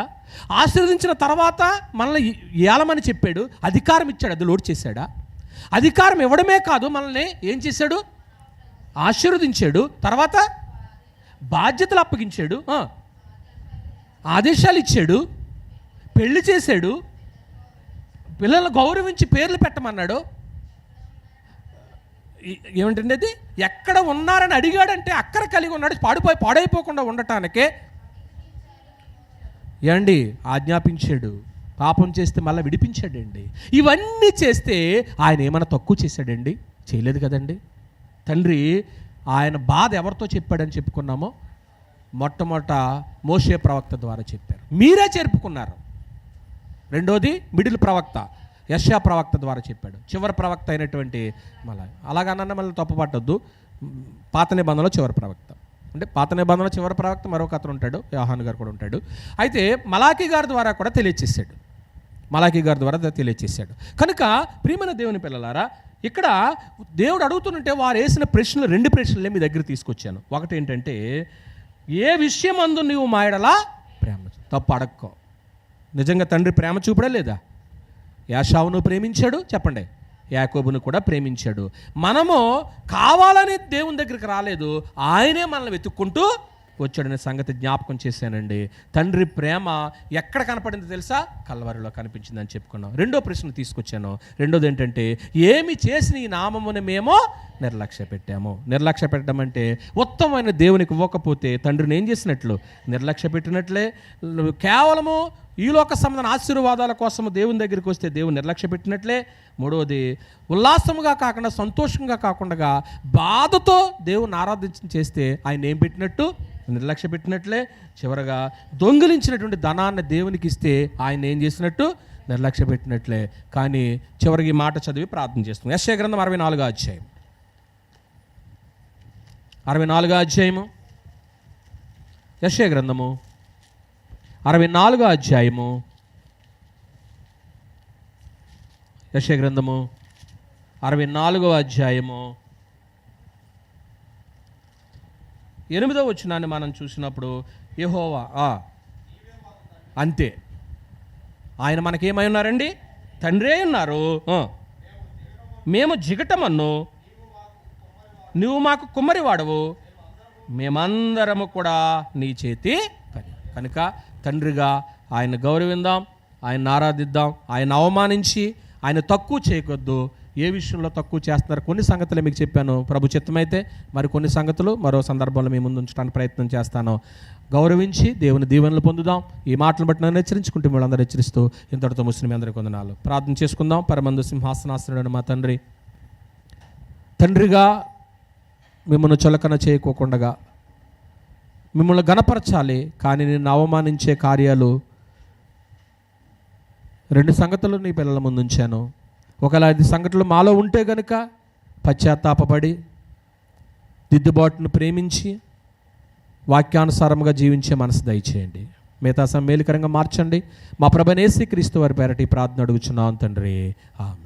ఆశీర్వదించిన తర్వాత మనల్ని ఏలమని చెప్పాడు, అధికారం ఇచ్చాడు, అది లోటు చేశాడా? అధికారం ఇవ్వడమే కాదు, మనల్ని ఏం చేశాడు? ఆశీర్వదించాడు. తర్వాత బాధ్యతలు అప్పగించాడు, ఆదేశాలు ఇచ్చాడు, పెళ్లి చేశాడు, పిల్లలను గౌరవించి పేర్లు పెట్టమన్నాడు. ఏమిటండి అది? ఎక్కడ ఉన్నారని అడిగాడంటే అక్కర కలిగి ఉన్నాడు. పాడైపోకుండా ఉండటానికే ఏమండి ఆజ్ఞాపించాడు. పాపం చేస్తే మళ్ళీ విడిపించాడండి. ఇవన్నీ చేస్తే ఆయన ఏమైనా తక్కువ చేశాడండి? చేయలేదు కదండి. తండ్రి ఆయన బాధ ఎవరితో చెప్పాడని చెప్పుకున్నామో, మొట్టమొదట మోషే ప్రవక్త ద్వారా చెప్పారు, మీరే చెప్పుకున్నారు. రెండోది మిడిల్ ప్రవక్త యెషయా ప్రవక్త ద్వారా చెప్పాడు. చివరి ప్రవక్త అయినటువంటి అలాగన్నా మళ్ళీ తప్పుపట్టొద్దు, పాత నిబంధనలో చివరి ప్రవక్త అంటే పాత నిబంధనలో చివరి ప్రవక్త మరొక అతను ఉంటాడు, యోహాను గారు కూడా ఉంటాడు. అయితే మలాకీ గారి ద్వారా కూడా తెలియచేశాడు. కనుక ప్రియమైన దేవుని పిల్లలారా, ఇక్కడ దేవుడు అడుగుతుంటే వారు వేసిన ప్రశ్నలు 2 ప్రశ్నలే మీ దగ్గర తీసుకొచ్చాను. ఒకటి ఏంటంటే, ఏ విషయం అందు నీవు మాయడలా ప్రేమ? తప్పు అడక్కో. నిజంగా తండ్రి ప్రేమ చూపడా లేదా? యాషావును ప్రేమించాడు చెప్పండి, యాకోబును కూడా ప్రేమించాడు. మనము కావాలని దేవుని దగ్గరికి రాలేదు, ఆయనే మనల్ని వెతుక్కుంటూ వచ్చాడనే సంగతి జ్ఞాపకం చేశానండి. తండ్రి ప్రేమ ఎక్కడ కనపడింది తెలుసా? కల్వరిలో కనిపించిందని చెప్పుకున్నాం. రెండో ప్రశ్న తీసుకొచ్చాను. రెండోది ఏంటంటే, ఏమి చేసిన ఈ నామమును మేము నిర్లక్ష్య పెట్టడం అంటే ఉత్తమమైన దేవునికి ఇవ్వకపోతే తండ్రిని ఏం చేసినట్లు? నిర్లక్ష్య పెట్టినట్లే. కేవలము ఈ లోక సంబంధన ఆశీర్వాదాల కోసం దేవుని దగ్గరికి వస్తే దేవుని నిర్లక్ష్య పెట్టినట్లే. మూడవది, ఉల్లాసముగా కాకుండా సంతోషంగా కాకుండా బాధతో దేవుని ఆరాధన చేస్తే ఆయన ఏం పెట్టినట్టు? నిర్లక్ష్య పెట్టినట్లే. చివరగా దొంగిలించినటువంటి ధనాన్ని దేవునికి ఇస్తే ఆయన ఏం చేసినట్టు? నిర్లక్ష్య పెట్టినట్లే. కానీ చివరికి ఈ మాట చదివి ప్రార్థన చేస్తున్నాం. యెషయా గ్రంథం 64వ అధ్యాయం, 64వ అధ్యాయము, యెషయా గ్రంథము 64వ అధ్యాయము, యెషయా గ్రంథము 64వ అధ్యాయము 8వ వచనాన్ని మనం చూసినప్పుడు, యెహోవా అంతే. ఆయన మనకేమై ఉన్నారండి? తండ్రి అయి ఉన్నారు. మేము జిగటమన్ను, నువ్వు మాకు కుమ్మరి వాడవు, మేమందరము కూడా నీ చేతి పని. కనుక తండ్రిగా ఆయన గౌరవిందాం, ఆయన ఆరాధిద్దాం. ఆయన అవమానించి ఆయన తక్కువ చేయకొద్దు. ఏ విషయంలో తక్కువ చేస్తున్నారు కొన్ని సంగతులు మీకు చెప్పాను. ప్రభు చిత్తమైతే మరి కొన్ని సంగతులు మరో సందర్భంలో మీ ముందు ఉంచడానికి ప్రయత్నం చేస్తాను. గౌరవించి దేవుని దీవెనలు పొందుదాం. ఈ మాటలు బట్టి నన్ను హెచ్చరించుకుంటూ వీళ్ళందరూ హెచ్చరిస్తూ ఇంతటితో ముస్లిం అందరికీ వందనాలు. ప్రార్థన చేసుకుందాం. పరమందు సింహాసనాసనుడైన మా తండ్రిగా మిమ్మల్ని చులకన చేయకోకుండా మిమ్మల్ని గణపరచాలి, కానీ నిన్ను అవమానించే కార్యాలు 2 సంగతులు నీ పిల్లల ముందు ఉంచాను. ఒకవేళ 5 సంగతులు మాలో ఉంటే గనుక పశ్చాత్తాపపడి దిద్దుబాటును ప్రేమించి వాక్యానుసారంగా జీవించే మనసు దయచేయండి. మిగతా మేలుకరంగా మార్చండి. మా ప్రభువైన యేసుక్రీస్తు వారి పేరటి ప్రార్థన అడుగుచున్నాం తండ్రి. ఆమేన్.